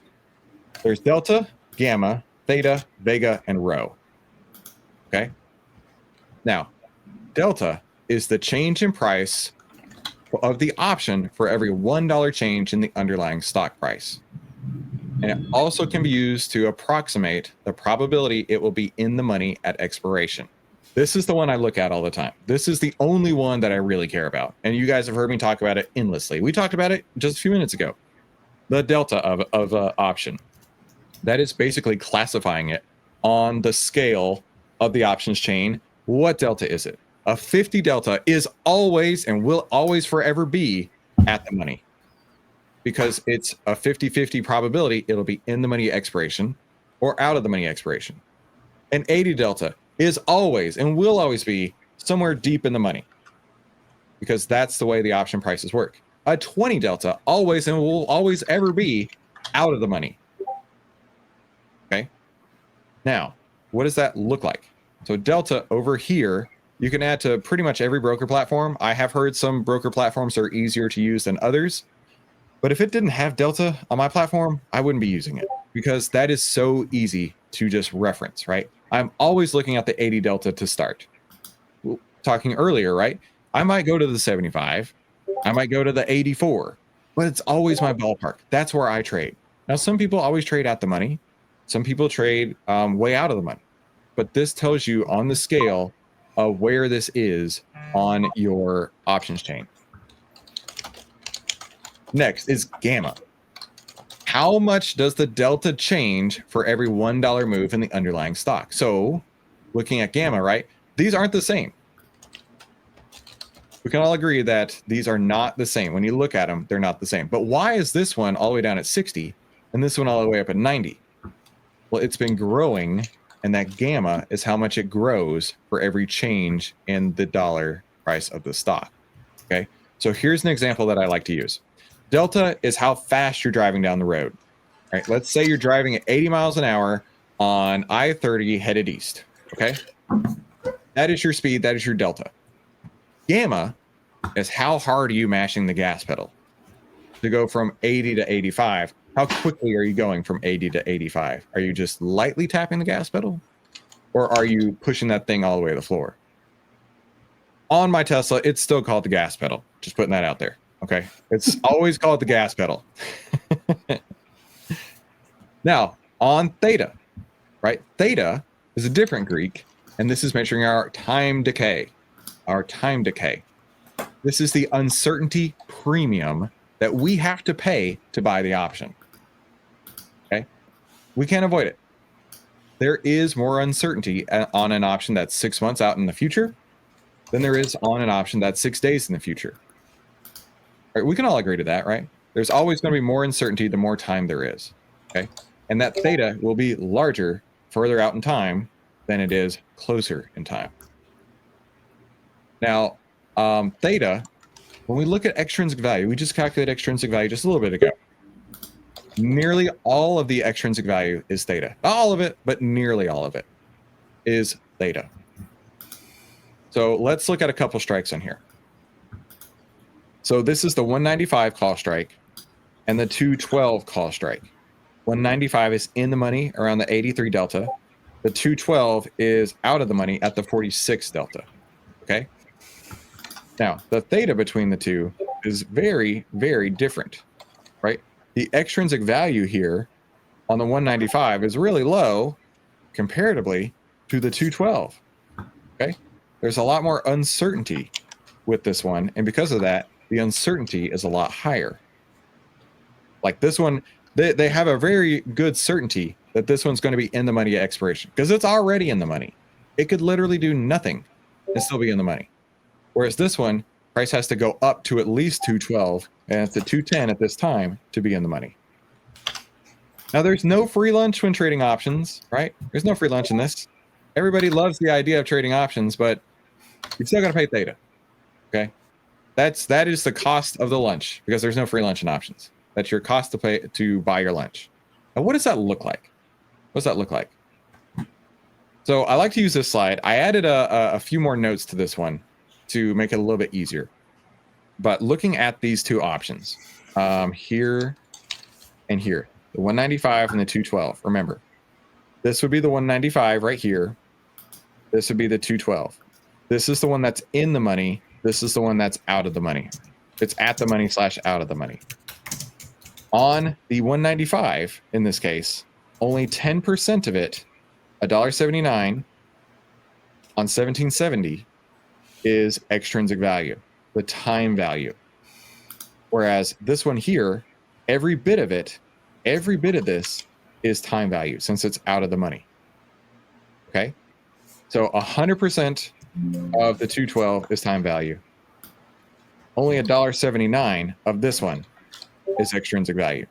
there's Delta, Gamma, Theta, Vega, and Rho. Okay? Now, Delta is the change in price of the option for every $1 change in the underlying stock price. And it also can be used to approximate the probability it will be in the money at expiration. This is the one I look at all the time. This is the only one that I really care about. And you guys have heard me talk about it endlessly. We talked about it just a few minutes ago. The delta of option. That is basically classifying it on the scale of the options chain. What delta is it? A 50 delta is always and will always forever be at the money, because it's a 50-50 probability it'll be in the money expiration or out of the money expiration. An 80 delta is always and will always be somewhere deep in the money, because that's the way the option prices work. A 20 delta always and will always ever be out of the money. Okay. Now, what does that look like? So delta over here, you can add to pretty much every broker platform. I have heard some broker platforms are easier to use than others. But if it didn't have delta on my platform, I wouldn't be using it, because that is so easy to just reference, right? I'm always looking at the 80 delta to start. Talking earlier, right? I might go to the 75. I might go to the 84, but it's always my ballpark. That's where I trade. Now, some people always trade at the money. Some people trade way out of the money. But this tells you on the scale of where this is on your options chain. Next is gamma. How much does the delta change for every $1 move in the underlying stock? So looking at gamma, right? These aren't the same. We can all agree that these are not the same. When you look at them, they're not the same. But why is this one all the way down at 60 and this one all the way up at 90? Well, it's been growing, and that gamma is how much it grows for every change in the dollar price of the stock. Okay, so here's an example that I like to use. Delta is how fast you're driving down the road. All right, let's say you're driving at 80 miles an hour on I-30 headed east. Okay, that is your speed. That is your delta. Gamma is how hard are you mashing the gas pedal to go from 80 to 85. How quickly are you going from 80 to 85? Are you just lightly tapping the gas pedal, or are you pushing that thing all the way to the floor? On my Tesla, it's still called the gas pedal. Just putting that out there. Okay. It's always called the gas pedal. Now, on Theta, right? Theta is a different Greek, and this is measuring our time decay. Our time decay. This is the uncertainty premium that we have to pay to buy the option. Okay. We can't avoid it. There is more uncertainty on an option that's 6 months out in the future than there is on an option that's 6 days in the future. All right, we can all agree to that, right? There's always going to be more uncertainty the more time there is. Okay. And that theta will be larger further out in time than it is closer in time. Now, theta, when we look at extrinsic value, we just calculated extrinsic value just a little bit ago. Nearly all of the extrinsic value is theta. Not all of it, but nearly all of it is theta. So let's look at a couple strikes on here. So this is the 195 call strike and the 212 call strike. 195 is in the money around the 83 delta. The 212 is out of the money at the 46 delta. Okay. Now, the theta between the two is very, very different, right? The extrinsic value here on the 195 is really low comparatively to the 212. Okay. There's a lot more uncertainty with this one. And because of that, the uncertainty is a lot higher. Like this one, they have a very good certainty that this one's going to be in the money at expiration because it's already in the money. It could literally do nothing and still be in the money. Whereas this one, price has to go up to at least 212 and it's at 210 at this time to be in the money. Now, there's no free lunch when trading options, right? There's no free lunch in this. Everybody loves the idea of trading options, but you still got to pay theta. Okay, that is the cost of the lunch because there's no free lunch in options. That's your cost to pay to buy your lunch. Now, what does that look like? What does that look like? So I like to use this slide. I added a few more notes to this one to make it a little bit easier. But looking at these two options, here and here, the 195 and the 212. Remember, this would be the 195 right here. This would be the 212. This is the one that's in the money. This is the one that's out of the money. It's at the money / out of the money. On the 195, in this case, only 10% of it, $1.79 on 1770, is extrinsic value, the time value. Whereas this one here, every bit of this is time value since it's out of the money. Okay. So 100% of the 212 is time value. Only $1.79 of this one is extrinsic value.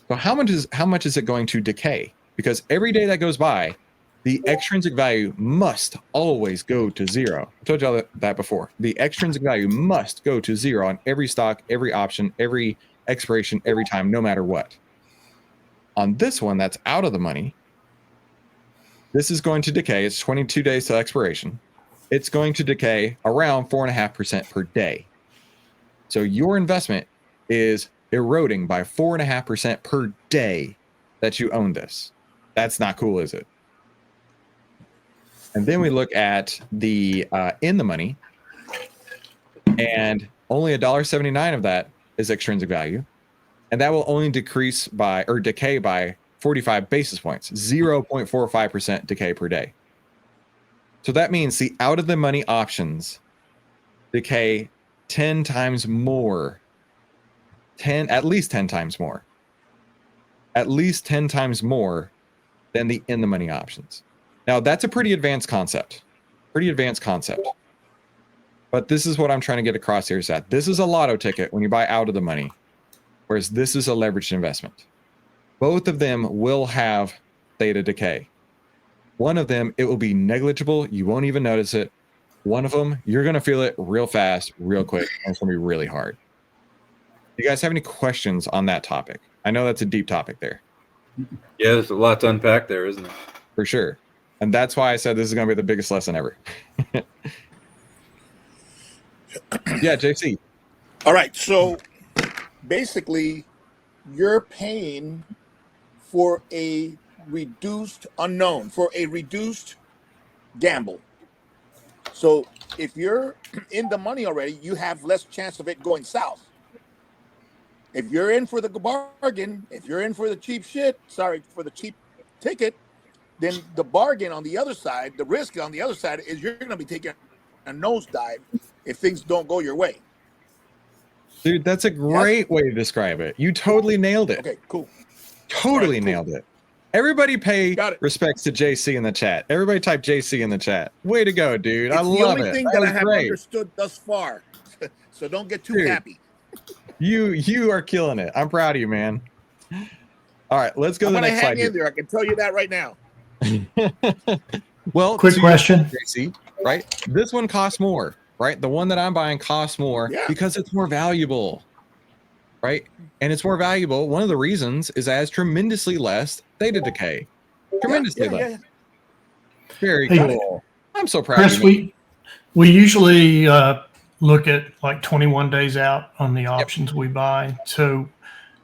So how much is it going to decay? Because every day that goes by, the extrinsic value must always go to zero. I told you that before. The extrinsic value must go to zero on every stock, every option, every expiration, every time, no matter what. On this one that's out of the money, this is going to decay. It's 22 days to expiration. It's going to decay around 4.5% per day. So your investment is eroding by 4.5% per day that you own this. That's not cool, is it? And then we look at the in the money, and only $1.79 of that is extrinsic value, and that will only decay by 45 basis points, 0.45% decay per day. So that means the out of the money options decay 10 times more, at least 10 times more than the in the money options. Now that's a pretty advanced concept, but this is what I'm trying to get across here is that this is a lotto ticket when you buy out of the money, whereas this is a leveraged investment. Both of them will have theta decay. One of them, it will be negligible. You won't even notice it. One of them, you're going to feel it real fast, real quick, and it's going to be really hard. You guys have any questions on that topic? I know that's a deep topic there. Yeah, there's a lot to unpack there, isn't it? For sure. And that's why I said this is going to be the biggest lesson ever. Yeah, JC. All right. So basically, you're paying for a reduced unknown, for a reduced gamble. So if you're in the money already, you have less chance of it going south. If you're in for the bargain, if you're in for the cheap for the cheap ticket, then the bargain on the other side, the risk on the other side is you're going to be taking a nosedive if things don't go your way. Dude, that's a great way to describe it. You totally nailed it. Okay, cool. Totally Cool. nailed it. Everybody pay Got it. respects to JC in the chat. Everybody type JC in the chat. Way to go, dude. I It's love the only it. thing That that I was have great. understood thus far. So don't get too Dude. happy. You are killing it. I'm proud of you, man. All right, let's go I'm to the going to next slide hang here. in there. I can tell you that right now. Well, Quick to your question. point, JC, right? This one costs more, right? The one that I'm buying costs more because it's more valuable, right? And it's more valuable. One of the reasons is it has tremendously less theta decay. Tremendously less. Very Hey, cool. I'm so proud Chris, of you. Man. we usually look at like 21 days out on the options we buy. So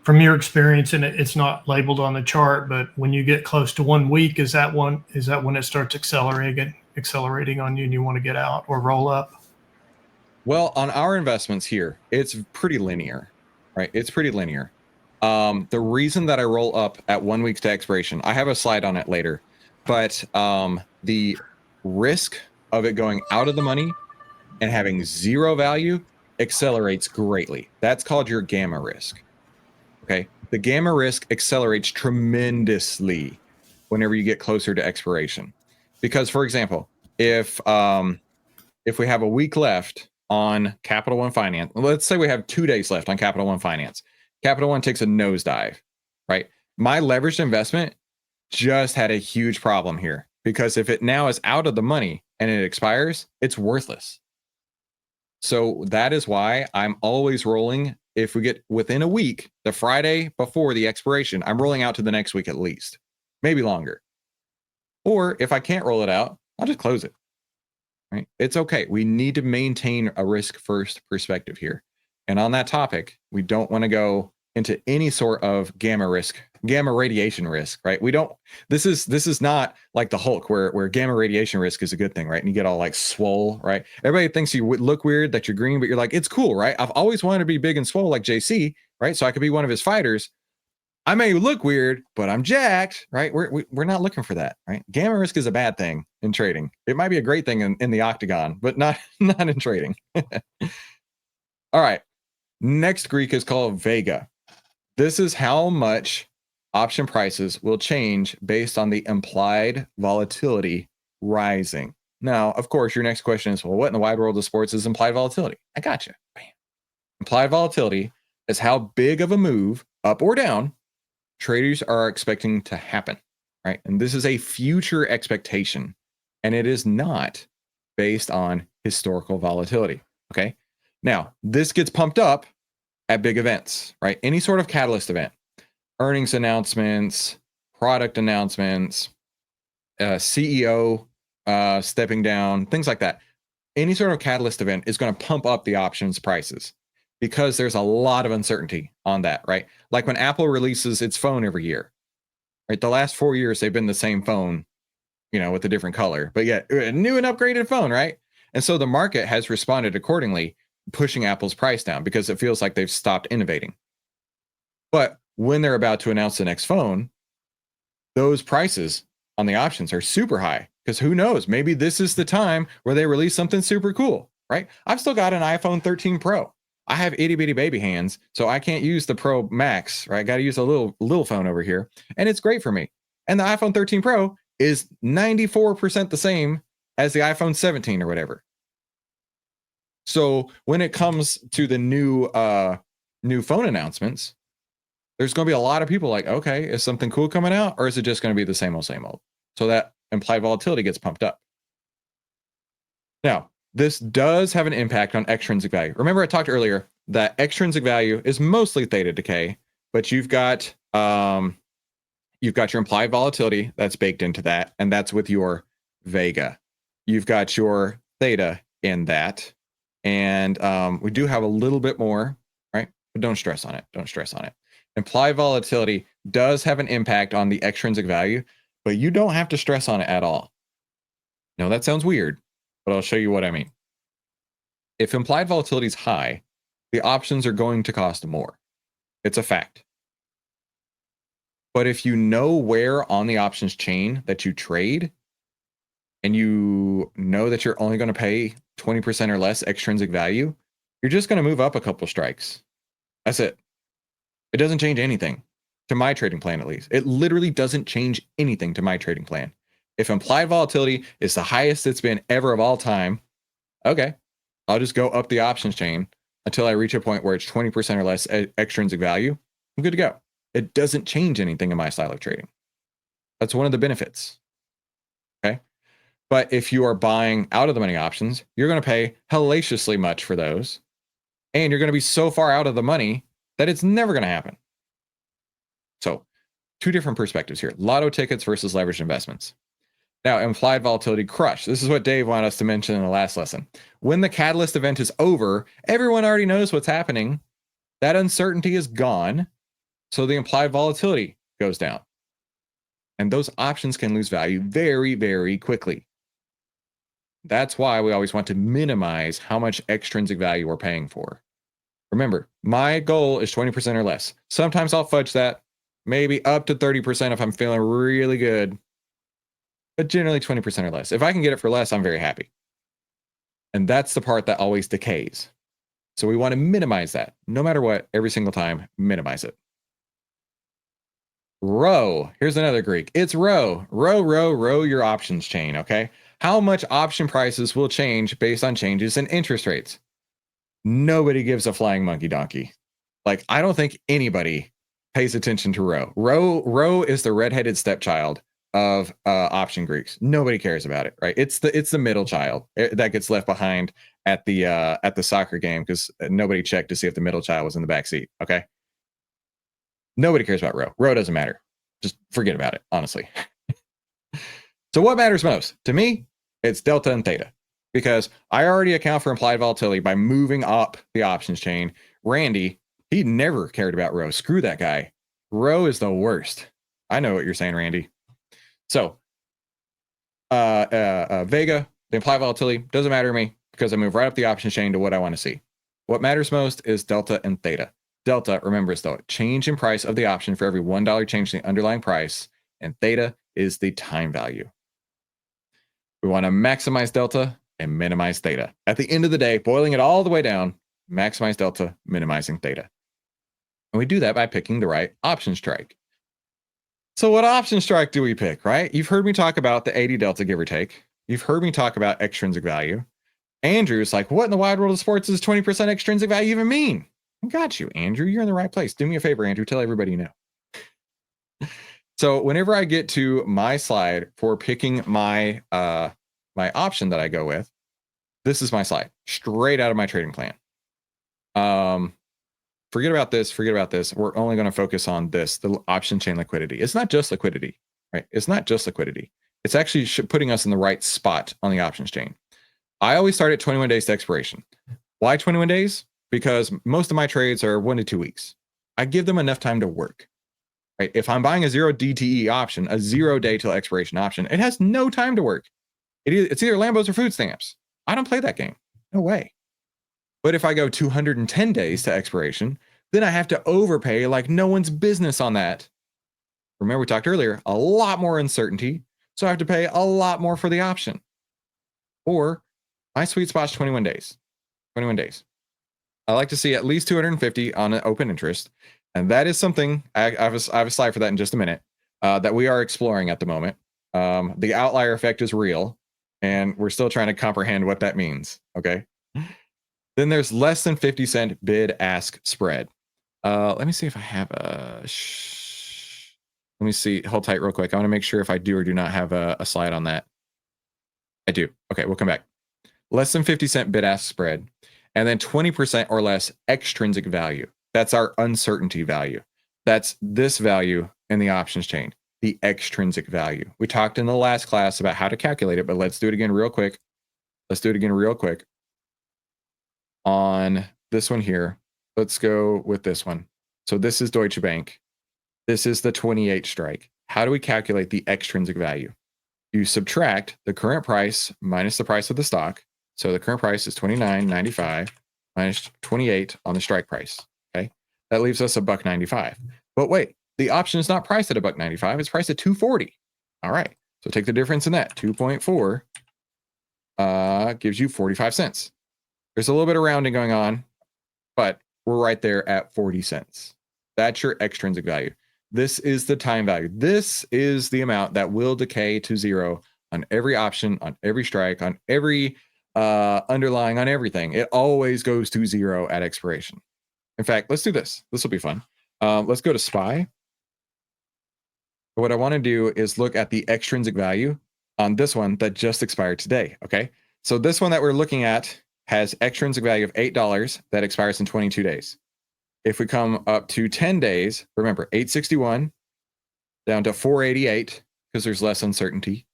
from your experience, and it's not labeled on the chart, but when you get close to 1 week, is that when it starts accelerating on you and you want to get out or roll up? Well, on our investments here, it's pretty linear, right? It's pretty linear. The reason that I roll up at 1 week to expiration, I have a slide on it later, but the risk of it going out of the money and having zero value accelerates greatly. That's called your gamma risk. Okay. The gamma risk accelerates tremendously whenever you get closer to expiration. Because, for example, if we have a week left on Capital One Finance, let's say we have 2 days left on Capital One Finance. Capital One takes a nosedive, right? My leveraged investment just had a huge problem here because if it now is out of the money and it expires, it's worthless. So that is why I'm always rolling. If we get within a week, the Friday before the expiration, I'm rolling out to the next week at least, maybe longer. Or if I can't roll it out, I'll just close it. Right? It's okay. We need to maintain a risk first perspective here. And on that topic, we don't want to go into any sort of gamma radiation risk, right? We don't, this is not like the Hulk where gamma radiation risk is a good thing, right? And you get all like swole, right? Everybody thinks you would look weird that you're green, but you're like, it's cool, right? I've always wanted to be big and swole like JC. right? So I could be one of his fighters. I may look weird, but I'm jacked, right? We're not looking for that, right? Gamma risk is a bad thing in trading. It might be a great thing in the octagon, but not in trading. All right. Next Greek is called Vega. This is how much option prices will change based on the implied volatility rising. Now, of course, your next question is, well, what in the wide world of sports is implied volatility? I got you. Bam. Implied volatility is how big of a move, up or down, traders are expecting to happen, right? And this is a future expectation, and it is not based on historical volatility, okay? Now, this gets pumped up at big events, right? Any sort of catalyst event, earnings announcements, product announcements, CEO stepping down, things like that. Any sort of catalyst event is going to pump up the options prices because there's a lot of uncertainty on that, right? Like when Apple releases its phone every year, right? The last 4 years, they've been the same phone, with a different color, but yet a new and upgraded phone, right? And so the market has responded accordingly, pushing Apple's price down because it feels like they've stopped innovating. But when they're about to announce the next phone, those prices on the options are super high because who knows? Maybe this is the time where they release something super cool, right? I've still got an iPhone 13 Pro. I have itty bitty baby hands, so I can't use the Pro Max, right? I got to use a little phone over here, and it's great for me. And the iPhone 13 Pro is 94% the same as the iPhone 17 or whatever. So when it comes to the new phone announcements, there's going to be a lot of people like, okay, is something cool coming out, or is it just going to be the same old, same old? So that implied volatility gets pumped up. Now, this does have an impact on extrinsic value. Remember, I talked earlier that extrinsic value is mostly theta decay, but you've got your implied volatility that's baked into that, and that's with your Vega. You've got your theta in that, and we do have a little bit more, right? But don't stress on it. Don't stress on it. Implied volatility does have an impact on the extrinsic value, but you don't have to stress on it at all. Now, that sounds weird, but I'll show you what I mean. If implied volatility is high, the options are going to cost more. It's a fact. But if you know where on the options chain that you trade, and you know that you're only going to pay 20% or less extrinsic value, you're just going to move up a couple strikes. That's it. It doesn't change anything to my trading plan, at least. It literally doesn't change anything to my trading plan. If implied volatility is the highest it's been ever of all time, okay, I'll just go up the options chain until I reach a point where it's 20% or less extrinsic value. I'm good to go. It doesn't change anything in my style of trading. That's one of the benefits. Okay. But if you are buying out of the money options, you're going to pay hellaciously much for those. And you're going to be so far out of the money that it's never going to happen. So, two different perspectives here. Lotto tickets versus leveraged investments. Now, implied volatility crush. This is what Dave wanted us to mention in the last lesson. When the catalyst event is over, everyone already knows what's happening. That uncertainty is gone. So the implied volatility goes down. And those options can lose value very, very quickly. That's why we always want to minimize how much extrinsic value we're paying for. Remember, my goal is 20% or less. Sometimes I'll fudge that, maybe up to 30% if I'm feeling really good, but generally 20% or less. If I can get it for less, I'm very happy. And that's the part that always decays. So we want to minimize that. No matter what, every single time, minimize it. Row. Here's another Greek. It's row. Row your options chain, okay? How much option prices will change based on changes in interest rates? Nobody gives a flying monkey donkey. Like, I don't think anybody pays attention to row. Row is the redheaded stepchild of option Greeks. Nobody cares about it, right? It's the middle child that gets left behind at the soccer game because nobody checked to see if the middle child was in the back seat. Okay. Nobody cares about row. Row doesn't matter. Just forget about it, honestly. So what matters most? To me, it's delta and theta, because I already account for implied volatility by moving up the options chain. Randy, he never cared about row. Screw that guy. Row is the worst. I know what you're saying, Randy. So Vega, the implied volatility doesn't matter to me because I move right up the options chain to what I want to see. What matters most is delta and theta. Delta, remember, is the change in price of the option for every $1 change in the underlying price. And theta is the time value. We want to maximize delta and minimize theta. At the end of the day, boiling it all the way down, maximize delta, minimizing theta. And we do that by picking the right option strike. So what option strike do we pick, right? You've heard me talk about the 80 delta, give or take. You've heard me talk about extrinsic value. Andrew's like, what in the wide world of sports does 20% extrinsic value even mean? I got you, Andrew. You're in the right place. Do me a favor, Andrew. Tell everybody you know. So whenever I get to my slide for picking my my option that I go with, this is my slide, straight out of my trading plan. Forget about this. Forget about this. We're only going to focus on this, the option chain liquidity. It's not just liquidity, right? It's not just liquidity. It's actually putting us in the right spot on the options chain. I always start at 21 days to expiration. Why 21 days? Because most of my trades are 1 to 2 weeks. I give them enough time to work. Right? If I'm buying a 0 DTE option, a 0 day till expiration option, it has no time to work. It's either Lambos or food stamps. I don't play that game. No way. But if I go 210 days to expiration, then I have to overpay like no one's business on that. Remember, we talked earlier, a lot more uncertainty. So I have to pay a lot more for the option. Or my sweet spot's 21 days. 21 days. I like to see at least 250 on an open interest. And that is something, I have a slide for that in just a minute, that we are exploring at the moment. The outlier effect is real, and we're still trying to comprehend what that means, okay? Then there's less than 50-cent bid-ask spread. Let me see if I have a... Let me see, hold tight real quick. I want to make sure if I do or do not have a slide on that. I do. Okay, we'll come back. Less than 50-cent bid-ask spread, and then 20% or less extrinsic value. That's our uncertainty value. That's this value in the options chain, the extrinsic value. We talked in the last class about how to calculate it, but let's do it again real quick. Let's do it again real quick. On this one here, let's go with this one. So this is Deutsche Bank. This is the 28 strike. How do we calculate the extrinsic value? You subtract the current price minus the price of the stock. So the current price is $29.95 minus 28 on the strike price. Okay, that leaves us $1.95. But wait, the option is not priced at $1.95. It's priced at $2.40. All right, so take the difference in that. 2.4 gives you 45 cents. There's a little bit of rounding going on, but we're right there at 40 cents. That's your extrinsic value. This is the time value. This is the amount that will decay to zero on every option, on every strike, on every underlying, on everything. It always goes to zero at expiration. In fact, let's do this. This will be fun. Let's go to SPY. What I want to do is look at the extrinsic value on this one that just expired today. Okay, so this one that we're looking at has extrinsic value of $8 that expires in 22 days. If we come up to 10 days, remember 861 down to 488 because there's less uncertainty.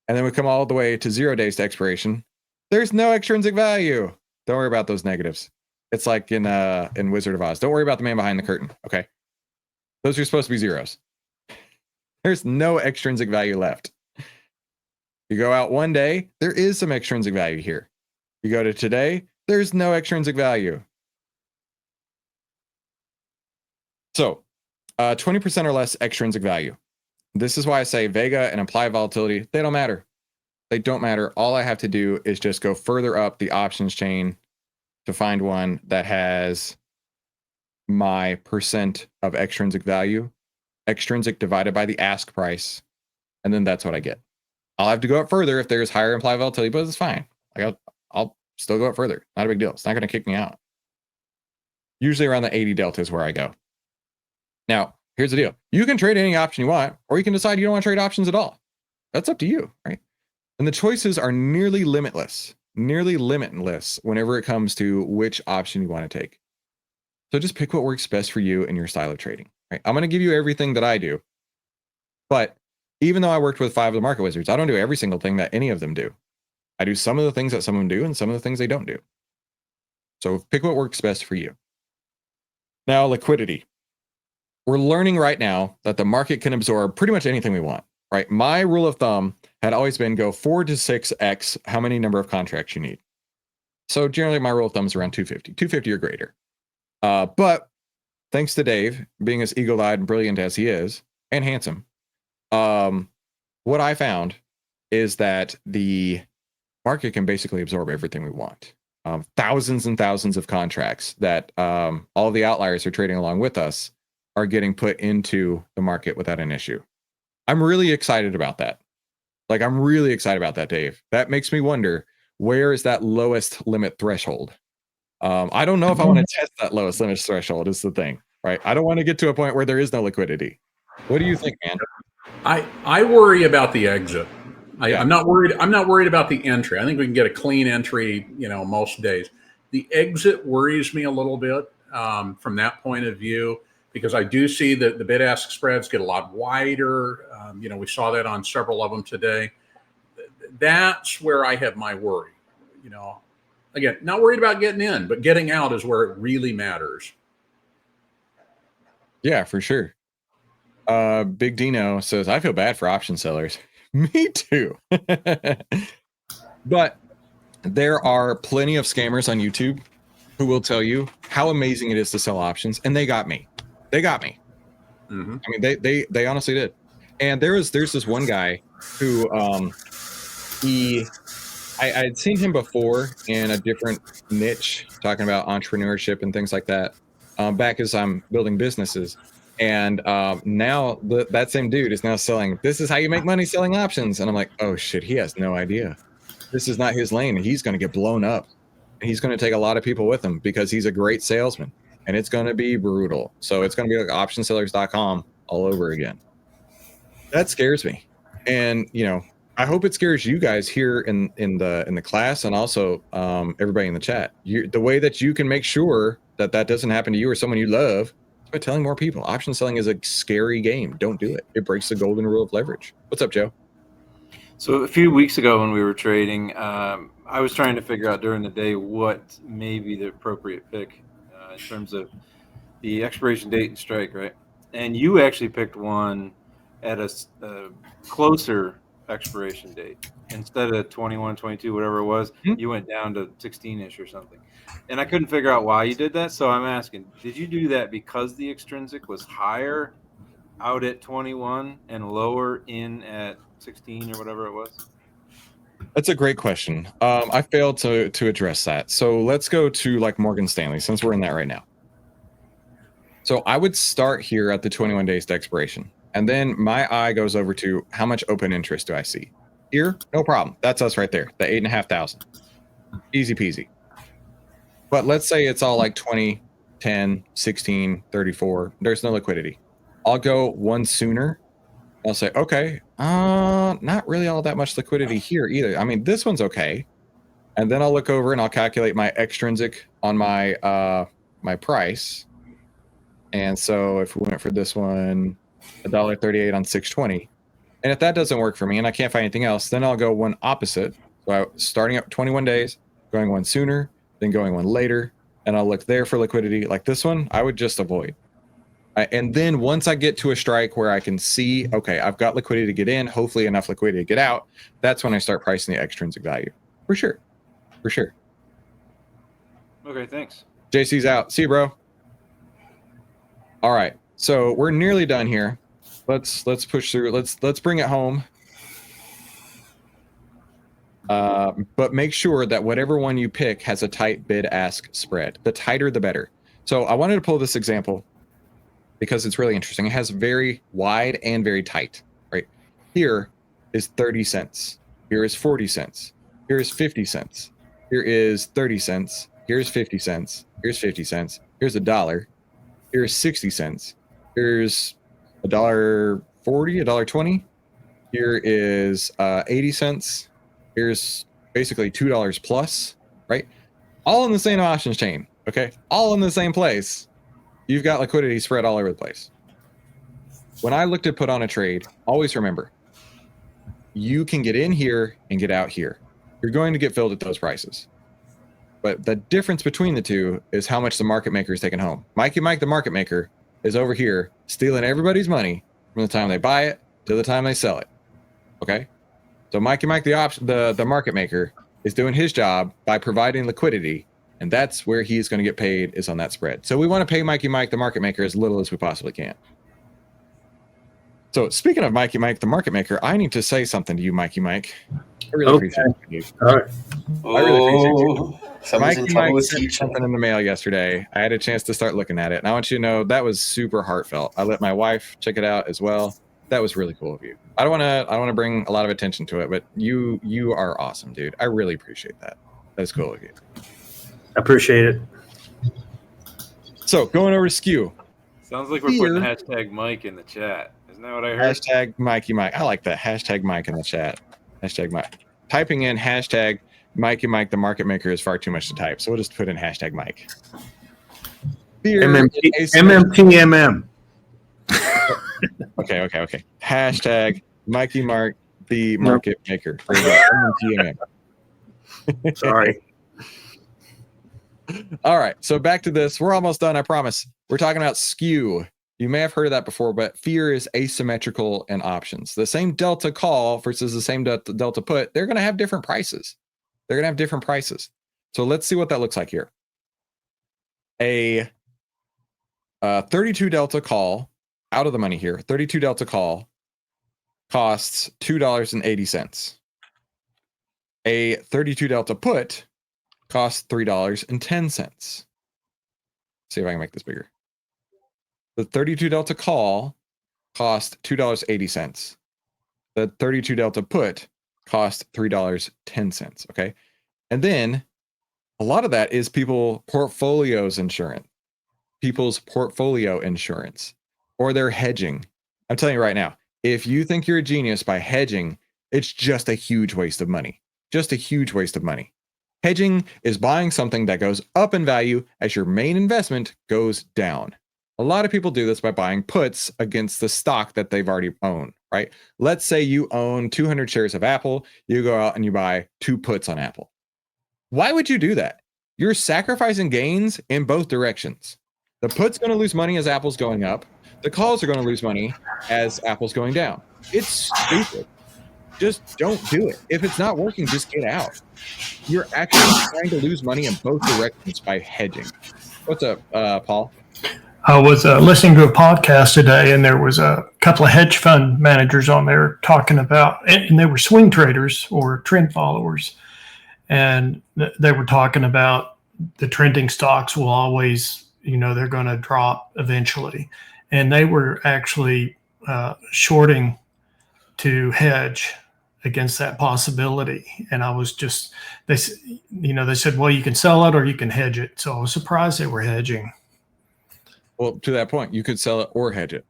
And then we come all the way to 0 days to expiration. There's no extrinsic value. Don't worry about those negatives. It's like in Wizard of Oz. Don't worry about the man behind the curtain. Okay. Those are supposed to be zeros. There's no extrinsic value left. You go out 1 day, there is some extrinsic value here. You go to today, there's no extrinsic value. So 20% or less extrinsic value. This is why I say Vega and implied volatility, they don't matter. They don't matter. All I have to do is just go further up the options chain to find one that has my percent of extrinsic value, extrinsic divided by the ask price, and then that's what I get. I'll have to go up further if there's higher implied volatility, but it's fine. Like I'll still go up further. Not a big deal. It's not going to kick me out. Usually around the 80 delta is where I go. Now, here's the deal. You can trade any option you want, or you can decide you don't want to trade options at all. That's up to you, right? And the choices are nearly limitless whenever it comes to which option you want to take. So just pick what works best for you and your style of trading, right? I'm going to give you everything that I do, but even though I worked with 5 of the market wizards, I don't do every single thing that any of them do. I do some of the things that some of them do and some of the things they don't do. So pick what works best for you. Now, liquidity. We're learning right now that the market can absorb pretty much anything we want, right? My rule of thumb had always been go 4 to 6x how many number of contracts you need. So generally my rule of thumb is around 250 or greater. But thanks to Dave being as eagle-eyed and brilliant as he is, and handsome, what I found is that the market can basically absorb everything we want. Thousands and thousands of contracts that all the outliers are trading along with us are getting put into the market without an issue. I'm really excited about that. Like, I'm really excited about that, Dave. That makes me wonder, where is that lowest limit threshold? I don't know if I want to test that lowest limit threshold is the thing, right? I don't want to get to a point where there is no liquidity. What do you think, man? I worry about the exit. Yeah. I'm not worried about the entry. I think we can get a clean entry, most days. The exit worries me a little bit from that point of view, because I do see that the bid-ask spreads get a lot wider. We saw that on several of them today. That's where I have my worry. Again, not worried about getting in, but getting out is where it really matters. Yeah, for sure. Big Dino says, I feel bad for option sellers. Me too. But there are plenty of scammers on YouTube who will tell you how amazing it is to sell options, and they got me. Mm-hmm. I mean, they honestly did. And there's this one guy who I'd seen him before in a different niche, talking about entrepreneurship and things like that, back as I'm building businesses. And now that same dude is now selling, this is how you make money selling options. And I'm like, oh shit, he has no idea. This is not his lane. And he's going to get blown up. And he's going to take a lot of people with him because he's a great salesman. And it's going to be brutal. So it's going to be like OptionsSellers.com all over again. That scares me. And, I hope it scares you guys here in the class, and also everybody in the chat. The way that you can make sure that doesn't happen to you or someone you love is by telling more people. Option selling is a scary game. Don't do it. It breaks the golden rule of leverage. What's up, Joe? So a few weeks ago when we were trading, I was trying to figure out during the day what may be the appropriate pick in terms of the expiration date and strike, right? And you actually picked one at a closer expiration date. Instead of 21, 22, whatever it was, you went down to 16-ish or something. And I couldn't figure out why you did that. So I'm asking, did you do that because the extrinsic was higher out at 21 and lower in at 16 or whatever it was? That's a great question. I failed to address that. So let's go to like Morgan Stanley, since we're in that right now. So I would start here at the 21 days to expiration. And then my eye goes over to how much open interest do I see? Here, no problem. That's us right there, the 8,500. Easy peasy. But let's say it's all like 20, 10, 16, 34. There's no liquidity. I'll go one sooner. I'll say, okay, not really all that much liquidity here either. I mean, this one's okay. And then I'll look over and I'll calculate my extrinsic on my my price. And so if we went for this one, $1.38 on 620. And if that doesn't work for me and I can't find anything else, then I'll go one opposite. So starting up 21 days, going one sooner, then going one later, and I'll look there for liquidity. Like this one, I would just avoid. And then once I get to a strike where I can see, okay, I've got liquidity to get in, hopefully enough liquidity to get out, that's when I start pricing the extrinsic value. For sure. For sure. Okay, thanks. JC's out. See you, bro. All right. So we're nearly done here. Let's push through. Let's bring it home. But make sure that whatever one you pick has a tight bid-ask spread. The tighter, the better. So I wanted to pull this example because it's really interesting. It has very wide and very tight, right? Here is 30 cents. Here is 40 cents. Here is 50 cents. Here is 30 cents. Here's 50 cents. Here's 50 cents. Here's $1. Here's 60 cents. Here's $1.40, $1.20. Here is 80 cents. Here's basically $2 plus, right? All in the same options chain, okay? All in the same place. You've got liquidity spread all over the place. When I look to put on a trade, always remember, you can get in here and get out here. You're going to get filled at those prices. But the difference between the two is how much the market maker is taking home. Mikey Mike, the market maker, is over here stealing everybody's money from the time they buy it to the time they sell it. Okay? So Mikey Mike, the market maker, is doing his job by providing liquidity And that's where he's going to get paid, is on that spread. So we want to pay Mikey Mike, the market maker, as little as we possibly can. So speaking of Mikey Mike, the market maker, I need to say something to you, Mikey Mike. I really appreciate you. All right. I really appreciate you. Someone's in Mikey trouble Mike with sent teaching. something in the mail yesterday. I had a chance to start looking at it, and I want you to know that was super heartfelt. I let my wife check it out as well. That was really cool of you. I don't want to bring a lot of attention to it, but you are awesome, dude. I really appreciate that. That's cool of you. I appreciate it. So going over to Skew. Sounds like we're putting hashtag Mike in the chat. Isn't that what I heard? Hashtag Mikey Mike. I like that. Hashtag Mike in the chat. Hashtag Mike. Typing in hashtag Mikey Mike, the market maker, is far too much to type. So we'll just put in hashtag Mike. MMTMM. Okay. Hashtag Mikey Mark, the market maker. MMTMM. Sorry. All right. So back to this. We're almost done, I promise. We're talking about Skew. You may have heard of that before, but fear is asymmetrical in options. The same delta call versus the same delta put, they're going to have different prices. So let's see what that looks like here. A 32 delta call, out of the money here, 32 delta call costs $2.80. A 32 delta put costs $3.10. See if I can make this bigger. The 32 delta call cost $2.80. The 32 delta put cost $3.10. Okay. And then a lot of that is people's portfolio insurance, or they're hedging. I'm telling you right now, if you think you're a genius by hedging, it's just a huge waste of money. Hedging is buying something that goes up in value as your main investment goes down. A lot of people do this by buying puts against the stock that they've already owned, right? Let's say you own 200 shares of Apple. You go out and you buy 2 puts on Apple. Why would you do that? You're sacrificing gains in both directions. The put's going to lose money as Apple's going up. The calls are going to lose money as Apple's going down. It's stupid. Just don't do it. If it's not working, just get out. You're actually trying to lose money in both directions by hedging. What's up, Paul? I was listening to a podcast today, and there was a couple of hedge fund managers on there talking about, and they were swing traders or trend followers, and they were talking about the trending stocks will always, they're going to drop eventually, and they were actually shorting to hedge against that possibility. And I was just, they said, well, you can sell it or you can hedge it. So I was surprised they were hedging. Well, to that point, you could sell it or hedge it.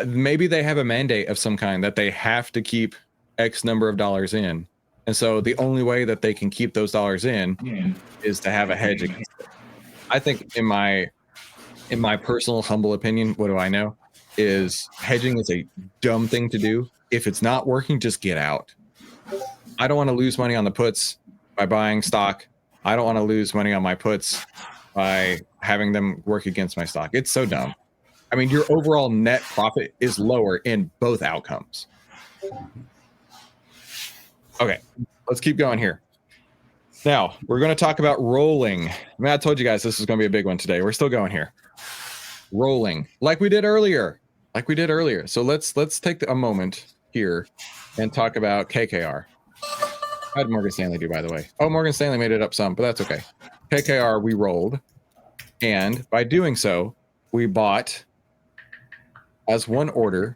Maybe they have a mandate of some kind that they have to keep X number of dollars in. And so the only way that they can keep those dollars in is to have a hedge against it. I think in my personal humble opinion, what do I know, is hedging is a dumb thing to do. If it's not working, just get out. I don't want to lose money on the puts by buying stock. I don't want to lose money on my puts by having them work against my stock. It's so dumb. I mean, your overall net profit is lower in both outcomes. Okay, let's keep going here. Now, we're going to talk about rolling. I mean, I told you guys this is going to be a big one today. We're still going here. Rolling, like we did earlier. So let's take a moment here and talk about KKR. How did Morgan Stanley do, by the way? Oh, Morgan Stanley made it up some, but that's okay. KKR, we rolled. And by doing so, we bought as one order.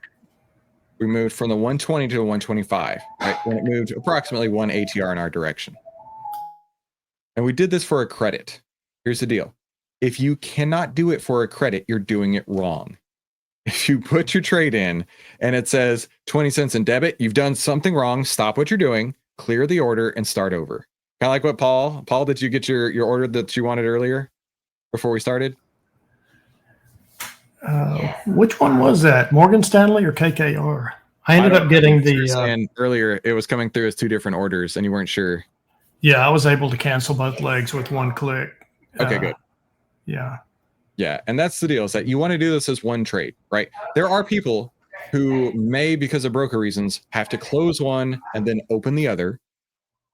We moved from the 120 to the 125, right? When it moved approximately 1 ATR in our direction. And we did this for a credit. Here's the deal. If you cannot do it for a credit, you're doing it wrong. If you put your trade in and it says 20 cents in debit, you've done something wrong. Stop what you're doing, clear the order, and start over. Kind of like what Paul, did you get your order that you wanted earlier before we started? Which one was that? Morgan Stanley or KKR? I ended up getting the... And earlier, it was coming through as 2 different orders and you weren't sure. Yeah, I was able to cancel both legs with one click. Okay, good. Yeah. Yeah, and that's the deal, is that you want to do this as one trade, right? There are people who may, because of broker reasons, have to close one and then open the other.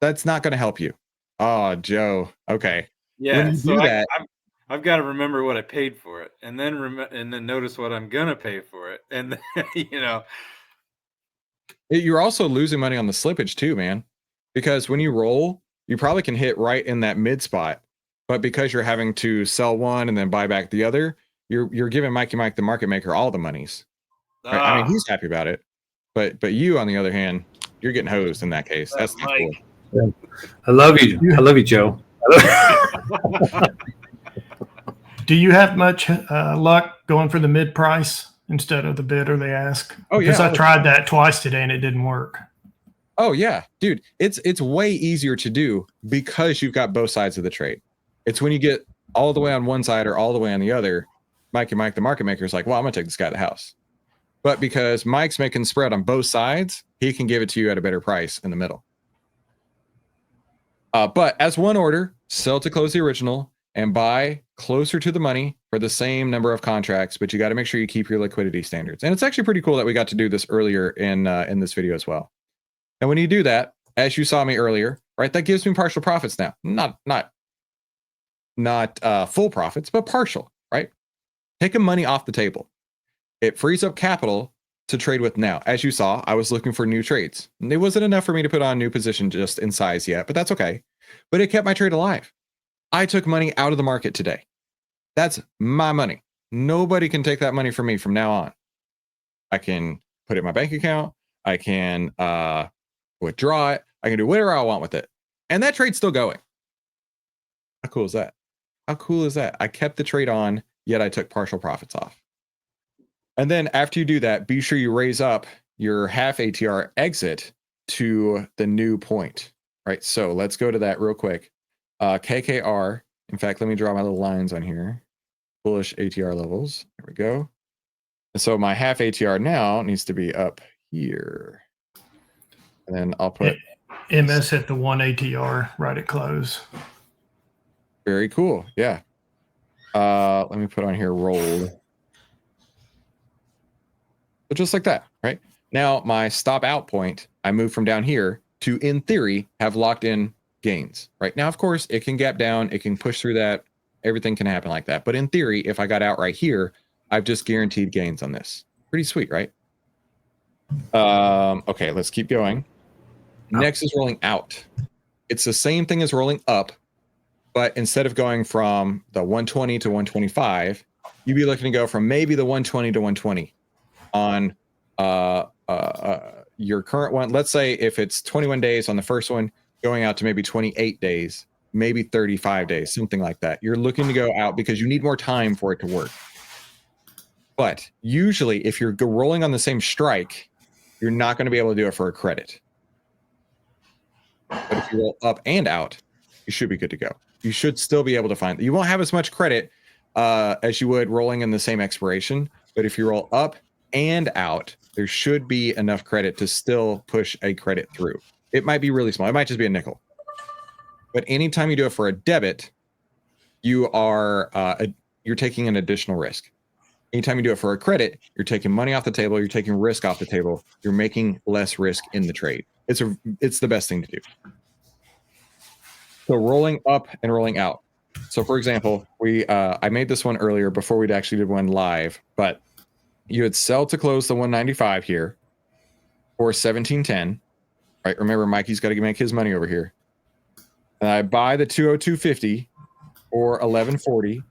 That's not going to help you. Oh, Joe. Okay. Yeah, when you so do that, I've got to remember what I paid for it, and then notice what I'm gonna pay for it, and then, you're also losing money on the slippage too, man. Because when you roll, you probably can hit right in that mid spot, but because you're having to sell one and then buy back the other, you're giving Mikey Mike the market maker all the monies. Right? I mean, he's happy about it, but you, on the other hand, you're getting hosed in that case. That's not cool. I love you. I love you, Joe. Do you have much luck going for the mid price instead of the bid or the ask? Oh, yeah. Because I tried that twice today and it didn't work. Oh yeah, dude, it's way easier to do because you've got both sides of the trade. It's when you get all the way on one side or all the way on the other, Mikey Mike, the market maker, is like, well, I'm gonna take this guy to the house. But because Mike's making spread on both sides, he can give it to you at a better price in the middle. But as one order, sell to close the original and buy closer to the money for the same number of contracts, but you got to make sure you keep your liquidity standards. And it's actually pretty cool that we got to do this earlier in this video as well. And when you do that, as you saw me earlier, right, that gives me partial profits now. Not full profits, but partial, right? Taking money off the table. It frees up capital to trade with now. As you saw, I was looking for new trades. And it wasn't enough for me to put on a new position just in size yet, but that's okay. But it kept my trade alive. I took money out of the market today. That's my money. Nobody can take that money from me from now on. I can put it in my bank account. I can withdraw it. I can do whatever I want with it. And that trade's still going. How cool is that? How cool is that? I kept the trade on, yet I took partial profits off. And then after you do that, be sure you raise up your half ATR exit to the new point, right? So let's go to that real quick. KKR. In fact, let me draw my little lines on here. Bullish ATR levels. There we go. And so my half ATR now needs to be up here. And then I'll put MS hit the 1 ATR right at close. Very cool. Yeah. Let me put on here rolled. So just like that, right? Now my stop out point, I move from down here to, in theory, have locked in gains. Right now, of course, it can gap down, it can push through that, everything can happen like that. But in theory, if I got out right here, I've just guaranteed gains on this. Pretty sweet, right? Okay, let's keep going. Next is rolling out. It's the same thing as rolling up, but instead of going from the 120 to 125, you'd be looking to go from maybe the 120 to 120 on your current one. Let's say if it's 21 days on the first one, going out to maybe 28 days, maybe 35 days, something like that. You're looking to go out because you need more time for it to work. But usually if you're rolling on the same strike, you're not going to be able to do it for a credit. But if you roll up and out, you should be good to go. You should still be able to find, you won't have as much credit as you would rolling in the same expiration. But if you roll up and out, there should be enough credit to still push a credit through. It might be really small. It might just be a nickel. But anytime you do it for a debit, you are you're taking an additional risk. Anytime you do it for a credit, you're taking money off the table. You're taking risk off the table. You're making less risk in the trade. It's the best thing to do. So rolling up and rolling out. So for example, I made this one earlier before we'd actually did one live, but you would sell to close the 195 here for 1710. Right? Remember, Mikey's got to make his money over here. And I buy the 202.50 or 1140,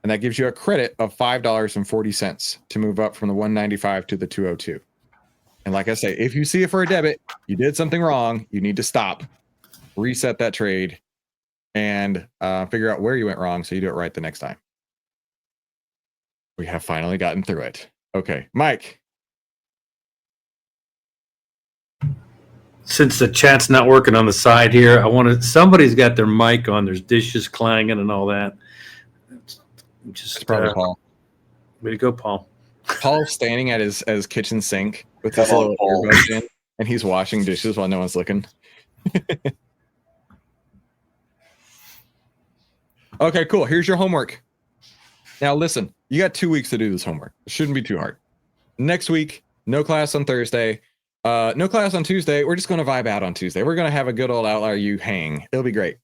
and that gives you a credit of $5.40 to move up from the 195 to the 202. And like I say, if you see it for a debit, you did something wrong, you need to stop, reset that trade, and figure out where you went wrong so you do it right the next time. We have finally gotten through it. Okay, Mike. Since the chat's not working on the side here, somebody's got their mic on. There's dishes clanging and all that. It's probably Paul. Way to go, Paul. Paul's standing at his kitchen sink with his little earbuds in, and he's washing dishes while no one's looking. Okay, cool. Here's your homework. Now listen, you got 2 weeks to do this homework. It shouldn't be too hard. Next week, no class on Thursday. No class on Tuesday. We're just going to vibe out on Tuesday. We're going to have a good old OVTLYR hang. It'll be great.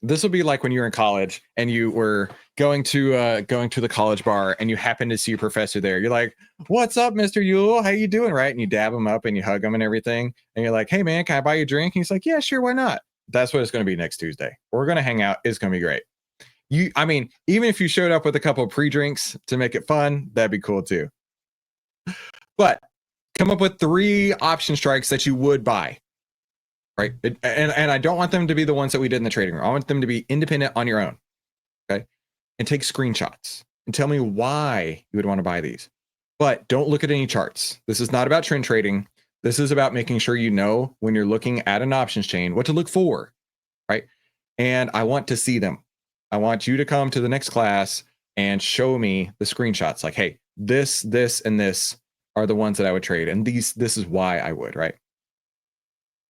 This will be like when you were in college and you were going to the college bar and you happen to see your professor there. You're like, "What's up, Mr. Yule? How you doing?" Right? And you dab him up and you hug him and everything. And you're like, "Hey man, can I buy you a drink?" And he's like, "Yeah, sure, why not?" That's what it's going to be next Tuesday. We're going to hang out. It's going to be great. I mean, even if you showed up with a couple of pre-drinks to make it fun, that'd be cool too. But come up with 3 option strikes that you would buy. Right. And I don't want them to be the ones that we did in the trading room. I want them to be independent on your own. Okay. And take screenshots and tell me why you would want to buy these. But don't look at any charts. This is not about trend trading. This is about making sure you know when you're looking at an options chain what to look for. Right. And I want to see them. I want you to come to the next class and show me the screenshots. Like, hey, this, and this are the ones that I would trade. And this is why I would, right?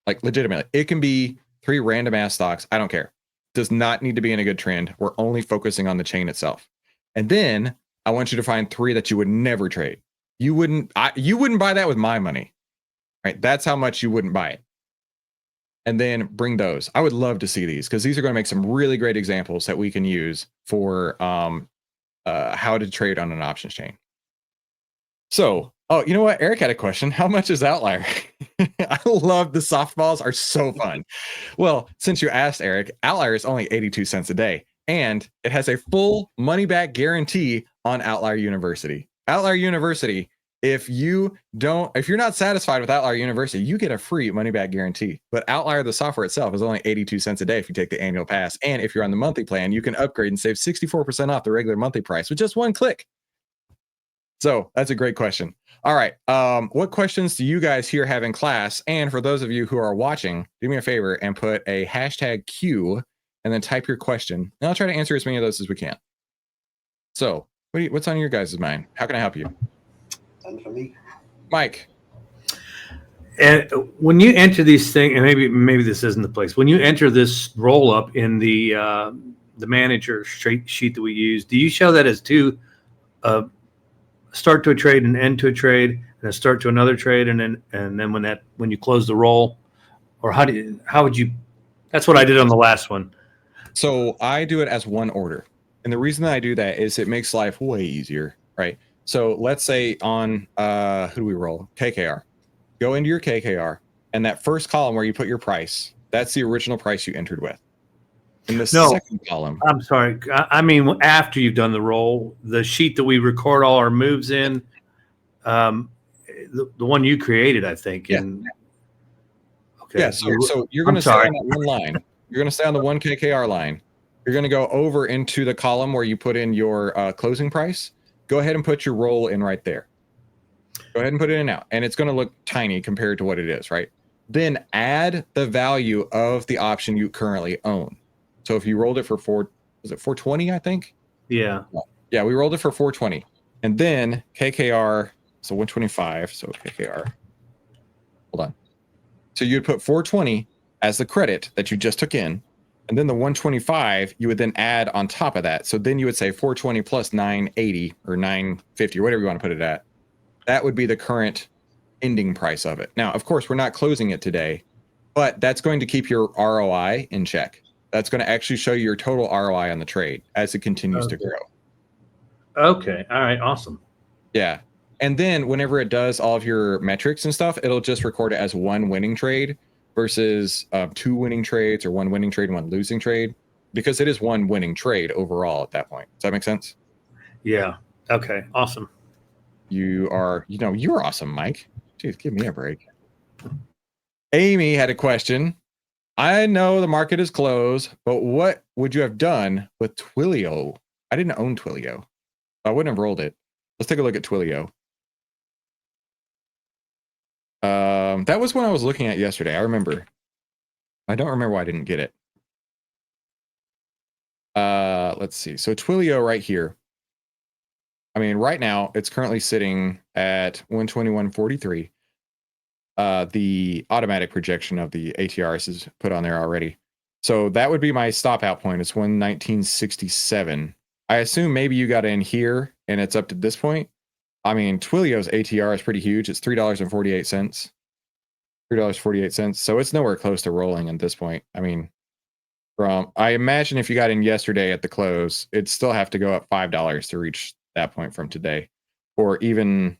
Like legitimately, it can be 3 random ass stocks. I don't care. Does not need to be in a good trend. We're only focusing on the chain itself. And then I want you to find 3 that you would never trade. You wouldn't buy that with my money, right? That's how much you wouldn't buy it. And then bring those. I would love to see these because these are going to make some really great examples that we can use for how to trade on an options chain. So, oh, you know what? Eric had a question. How much is Outlier? I love the softballs are so fun. Well, since you asked, Eric, Outlier is only 82 cents a day, and it has a full money back guarantee on OVTLYR University. OVTLYR University, if you're not satisfied with OVTLYR University, you get a free money back guarantee. But OVTLYR, the software itself, is only 82 cents a day if you take the annual pass. And if you're on the monthly plan, you can upgrade and save 64% off the regular monthly price with just one click. So that's a great question. All right. What questions do you guys here have in class? And for those of you who are watching, do me a favor and put a hashtag Q and then type your question. And I'll try to answer as many of those as we can. So what's on your guys' mind? How can I help you? For me, Mike. And when you enter these things, and maybe this isn't the place. When you enter this roll up in the manager sheet that we use, do you show that as 2 start to a trade and end to a trade, and a start to another trade, and then when you close the roll, or how would you? That's what I did on the last one. So I do it as one order, and the reason that I do that is it makes life way easier, right? So let's say on who do we roll? KKR. Go into your KKR, and that first column where you put your price, that's the original price you entered with. In the second column. I'm sorry. I mean, after you've done the roll, the sheet that we record all our moves in, the one you created, I think. Yeah. Okay. Yeah. So you're going to stay on that one line. You're going to stay on the one KKR line. You're going to go over into the column where you put in your closing price. Go ahead and put your roll in right there. Go ahead and put it in now. And it's going to look tiny compared to what it is, right? Then add the value of the option you currently own. So if you rolled it for 420, I think? Yeah. Yeah, we rolled it for 420. And then KKR, so 125. So KKR. Hold on. So you'd put 420 as the credit that you just took in. And then the 125, you would then add on top of that. So then you would say 420 plus 980 or 950 or whatever you want to put it at. That would be the current ending price of it. Now, of course, we're not closing it today, but that's going to keep your ROI in check. That's going to actually show you your total ROI on the trade as it continues to grow. Okay. All right. Awesome. Yeah. And then whenever it does all of your metrics and stuff, it'll just record it as one winning trade versus 2 winning trades or 1 winning trade and 1 losing trade, because it is 1 winning trade overall at that point. Does that make sense? Yeah. Okay. Awesome. You're awesome, Mike. Jeez, give me a break. Amy had a question. I know the market is closed, but what would you have done with Twilio? I didn't own Twilio. I wouldn't have rolled it. Let's take a look at Twilio. That was one I was looking at yesterday. I remember. I don't remember why I didn't get it. Let's see. So Twilio right here. I mean, right now it's currently sitting at 121.43. The automatic projection of the ATRs is put on there already. So that would be my stop out point. It's 119.67. I assume maybe you got in here and it's up to this point. I mean, Twilio's ATR is pretty huge. It's $3.48. $3.48. So it's nowhere close to rolling at this point. I mean, I imagine if you got in yesterday at the close, it'd still have to go up $5 to reach that point from today. Or even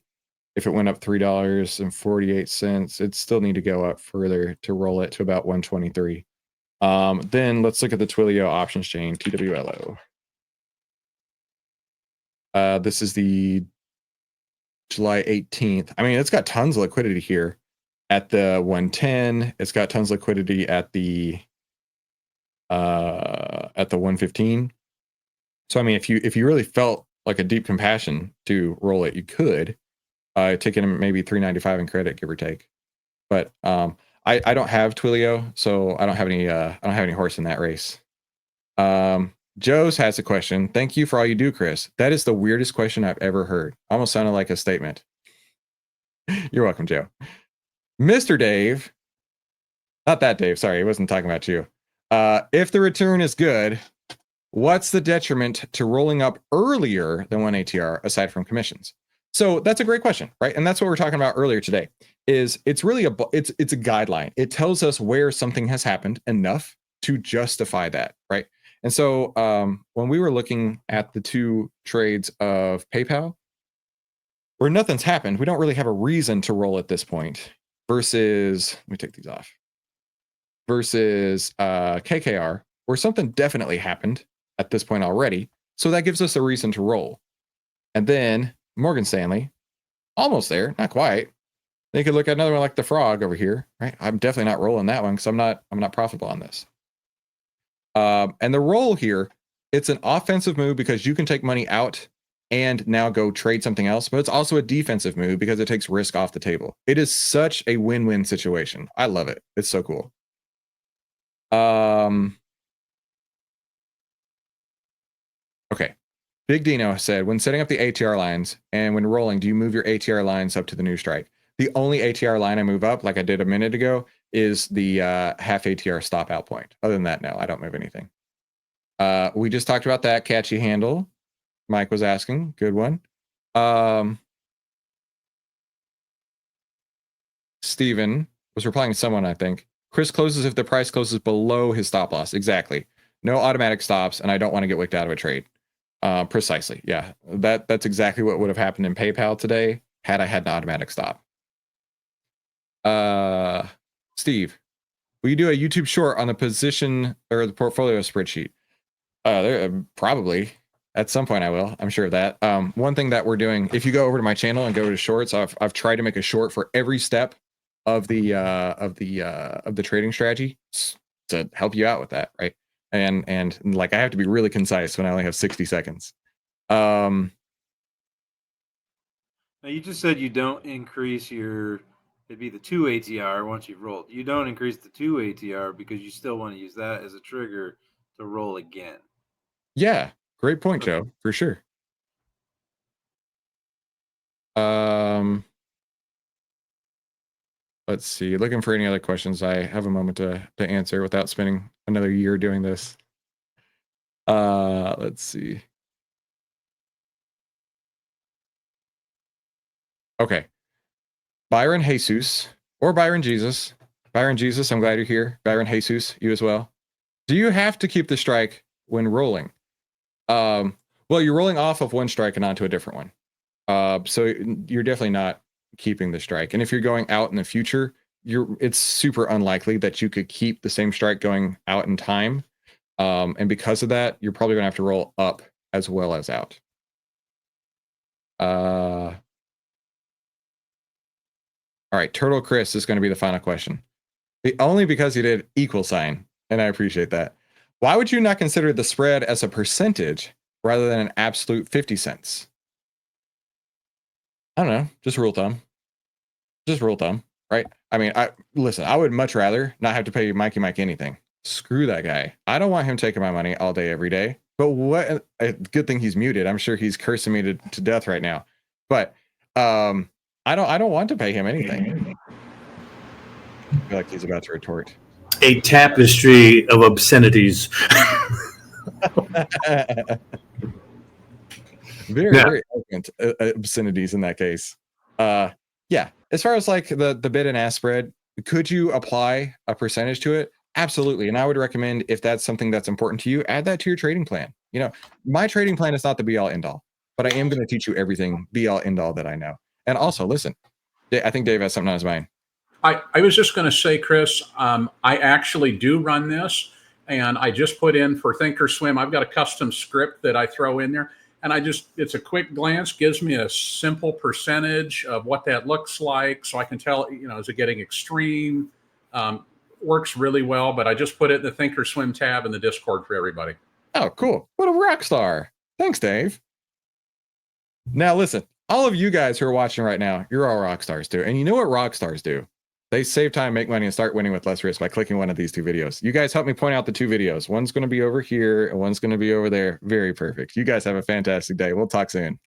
if it went up $3.48, it'd still need to go up further to roll it to about 123. Then let's look at the Twilio options chain, TWLO. This is the July 18th. I mean, it's got tons of liquidity here at the 110. It's got tons of liquidity at the 115. So I mean, if you really felt like a deep compassion to roll it, you could take it maybe 395 in credit, give or take. But I don't have Twilio, so I don't have any horse in that race. Joe's has a question. Thank you for all you do, Chris. That is the weirdest question I've ever heard. Almost sounded like a statement. You're welcome, Joe. Mr. Dave, not that Dave, sorry, he wasn't talking about you. If the return is good, what's the detriment to rolling up earlier than 1 ATR aside from commissions? So that's a great question, right? And that's what we're talking about earlier today. It's really it's a guideline. It tells us where something has happened enough to justify that, right? And so when we were looking at the two trades of PayPal, where nothing's happened, we don't really have a reason to roll at this point. Versus, let me take these off. Versus KKR, where something definitely happened at this point already. So that gives us a reason to roll. And then Morgan Stanley, almost there, not quite. Then you could look at another one like the Frog over here, right? I'm definitely not rolling that one because I'm not profitable on this. And the roll here, it's an offensive move because you can take money out and now go trade something else, but it's also a defensive move because it takes risk off the table. It is such a win-win situation. I love it. It's so cool. Okay. Big Dino said, when setting up the ATR lines and when rolling, do you move your ATR lines up to the new strike? The only ATR line I move up, like I did a minute ago, is the half ATR stop out point. Other than that, no, I don't move anything. We just talked about that catchy handle. Mike was asking, good one. Steven was replying to someone, I think. Chris closes if the price closes below his stop loss. Exactly. No automatic stops, and I don't want to get wicked out of a trade. Precisely. Yeah, that's exactly what would have happened in PayPal today had I had an automatic stop. Steve, will you do a YouTube short on the position or the portfolio spreadsheet? Probably. At some point I will. I'm sure of that. One thing that we're doing, if you go over to my channel and go to shorts, I've tried to make a short for every step of the trading strategy to help you out with that, right? And like I have to be really concise when I only have 60 seconds. Now you just said you don't increase it'd be the 2 ATR once you've rolled. You don't increase the 2 ATR because you still want to use that as a trigger to roll again. Yeah, great point, Joe, for sure. Let's see. Looking for any other questions. I have a moment to answer without spending another year doing this. Let's see. Okay. Byron Jesus or Byron Jesus. Byron Jesus, I'm glad you're here. Byron Jesus, you as well. Do you have to keep the strike when rolling? Well, you're rolling off of one strike and onto a different one. So you're definitely not keeping the strike. And if you're going out in the future, it's super unlikely that you could keep the same strike going out in time. And because of that, you're probably gonna have to roll up as well as out. All right, Turtle Chris is going to be the final question. Only because you did equal sign, and I appreciate that. Why would you not consider the spread as a percentage rather than an absolute 50 cents? I don't know, just rule of thumb. Just rule of thumb, right? I mean, listen, I would much rather not have to pay Mikey Mike anything. Screw that guy. I don't want him taking my money all day, every day. But what a good thing he's muted. I'm sure he's cursing me to death right now. But I don't want to pay him anything. I feel like he's about to retort. A tapestry of obscenities. Very elegant obscenities in that case. Yeah. As far as like the bid and ask spread, could you apply a percentage to it? Absolutely. And I would recommend, if that's something that's important to you, add that to your trading plan. You know, my trading plan is not the be all end all, but I am going to teach you everything be all end all that I know. And also, listen, I think Dave has something on his mind. I was just going to say, Chris, I actually do run this, and I just put in for Thinkorswim. I've got a custom script that I throw in there, and it's a quick glance, gives me a simple percentage of what that looks like, so I can tell, you know, is it getting extreme? Works really well, but I just put it in the Thinkorswim tab in the Discord for everybody. Oh, cool. What a rock star. Thanks, Dave. Now, listen, all of you guys who are watching right now, you're all rock stars too. And you know what rock stars do? They save time, make money, and start winning with less risk by clicking one of these 2 videos. You guys help me point out the 2 videos. One's going to be over here and one's going to be over there. Very perfect. You guys have a fantastic day. We'll talk soon.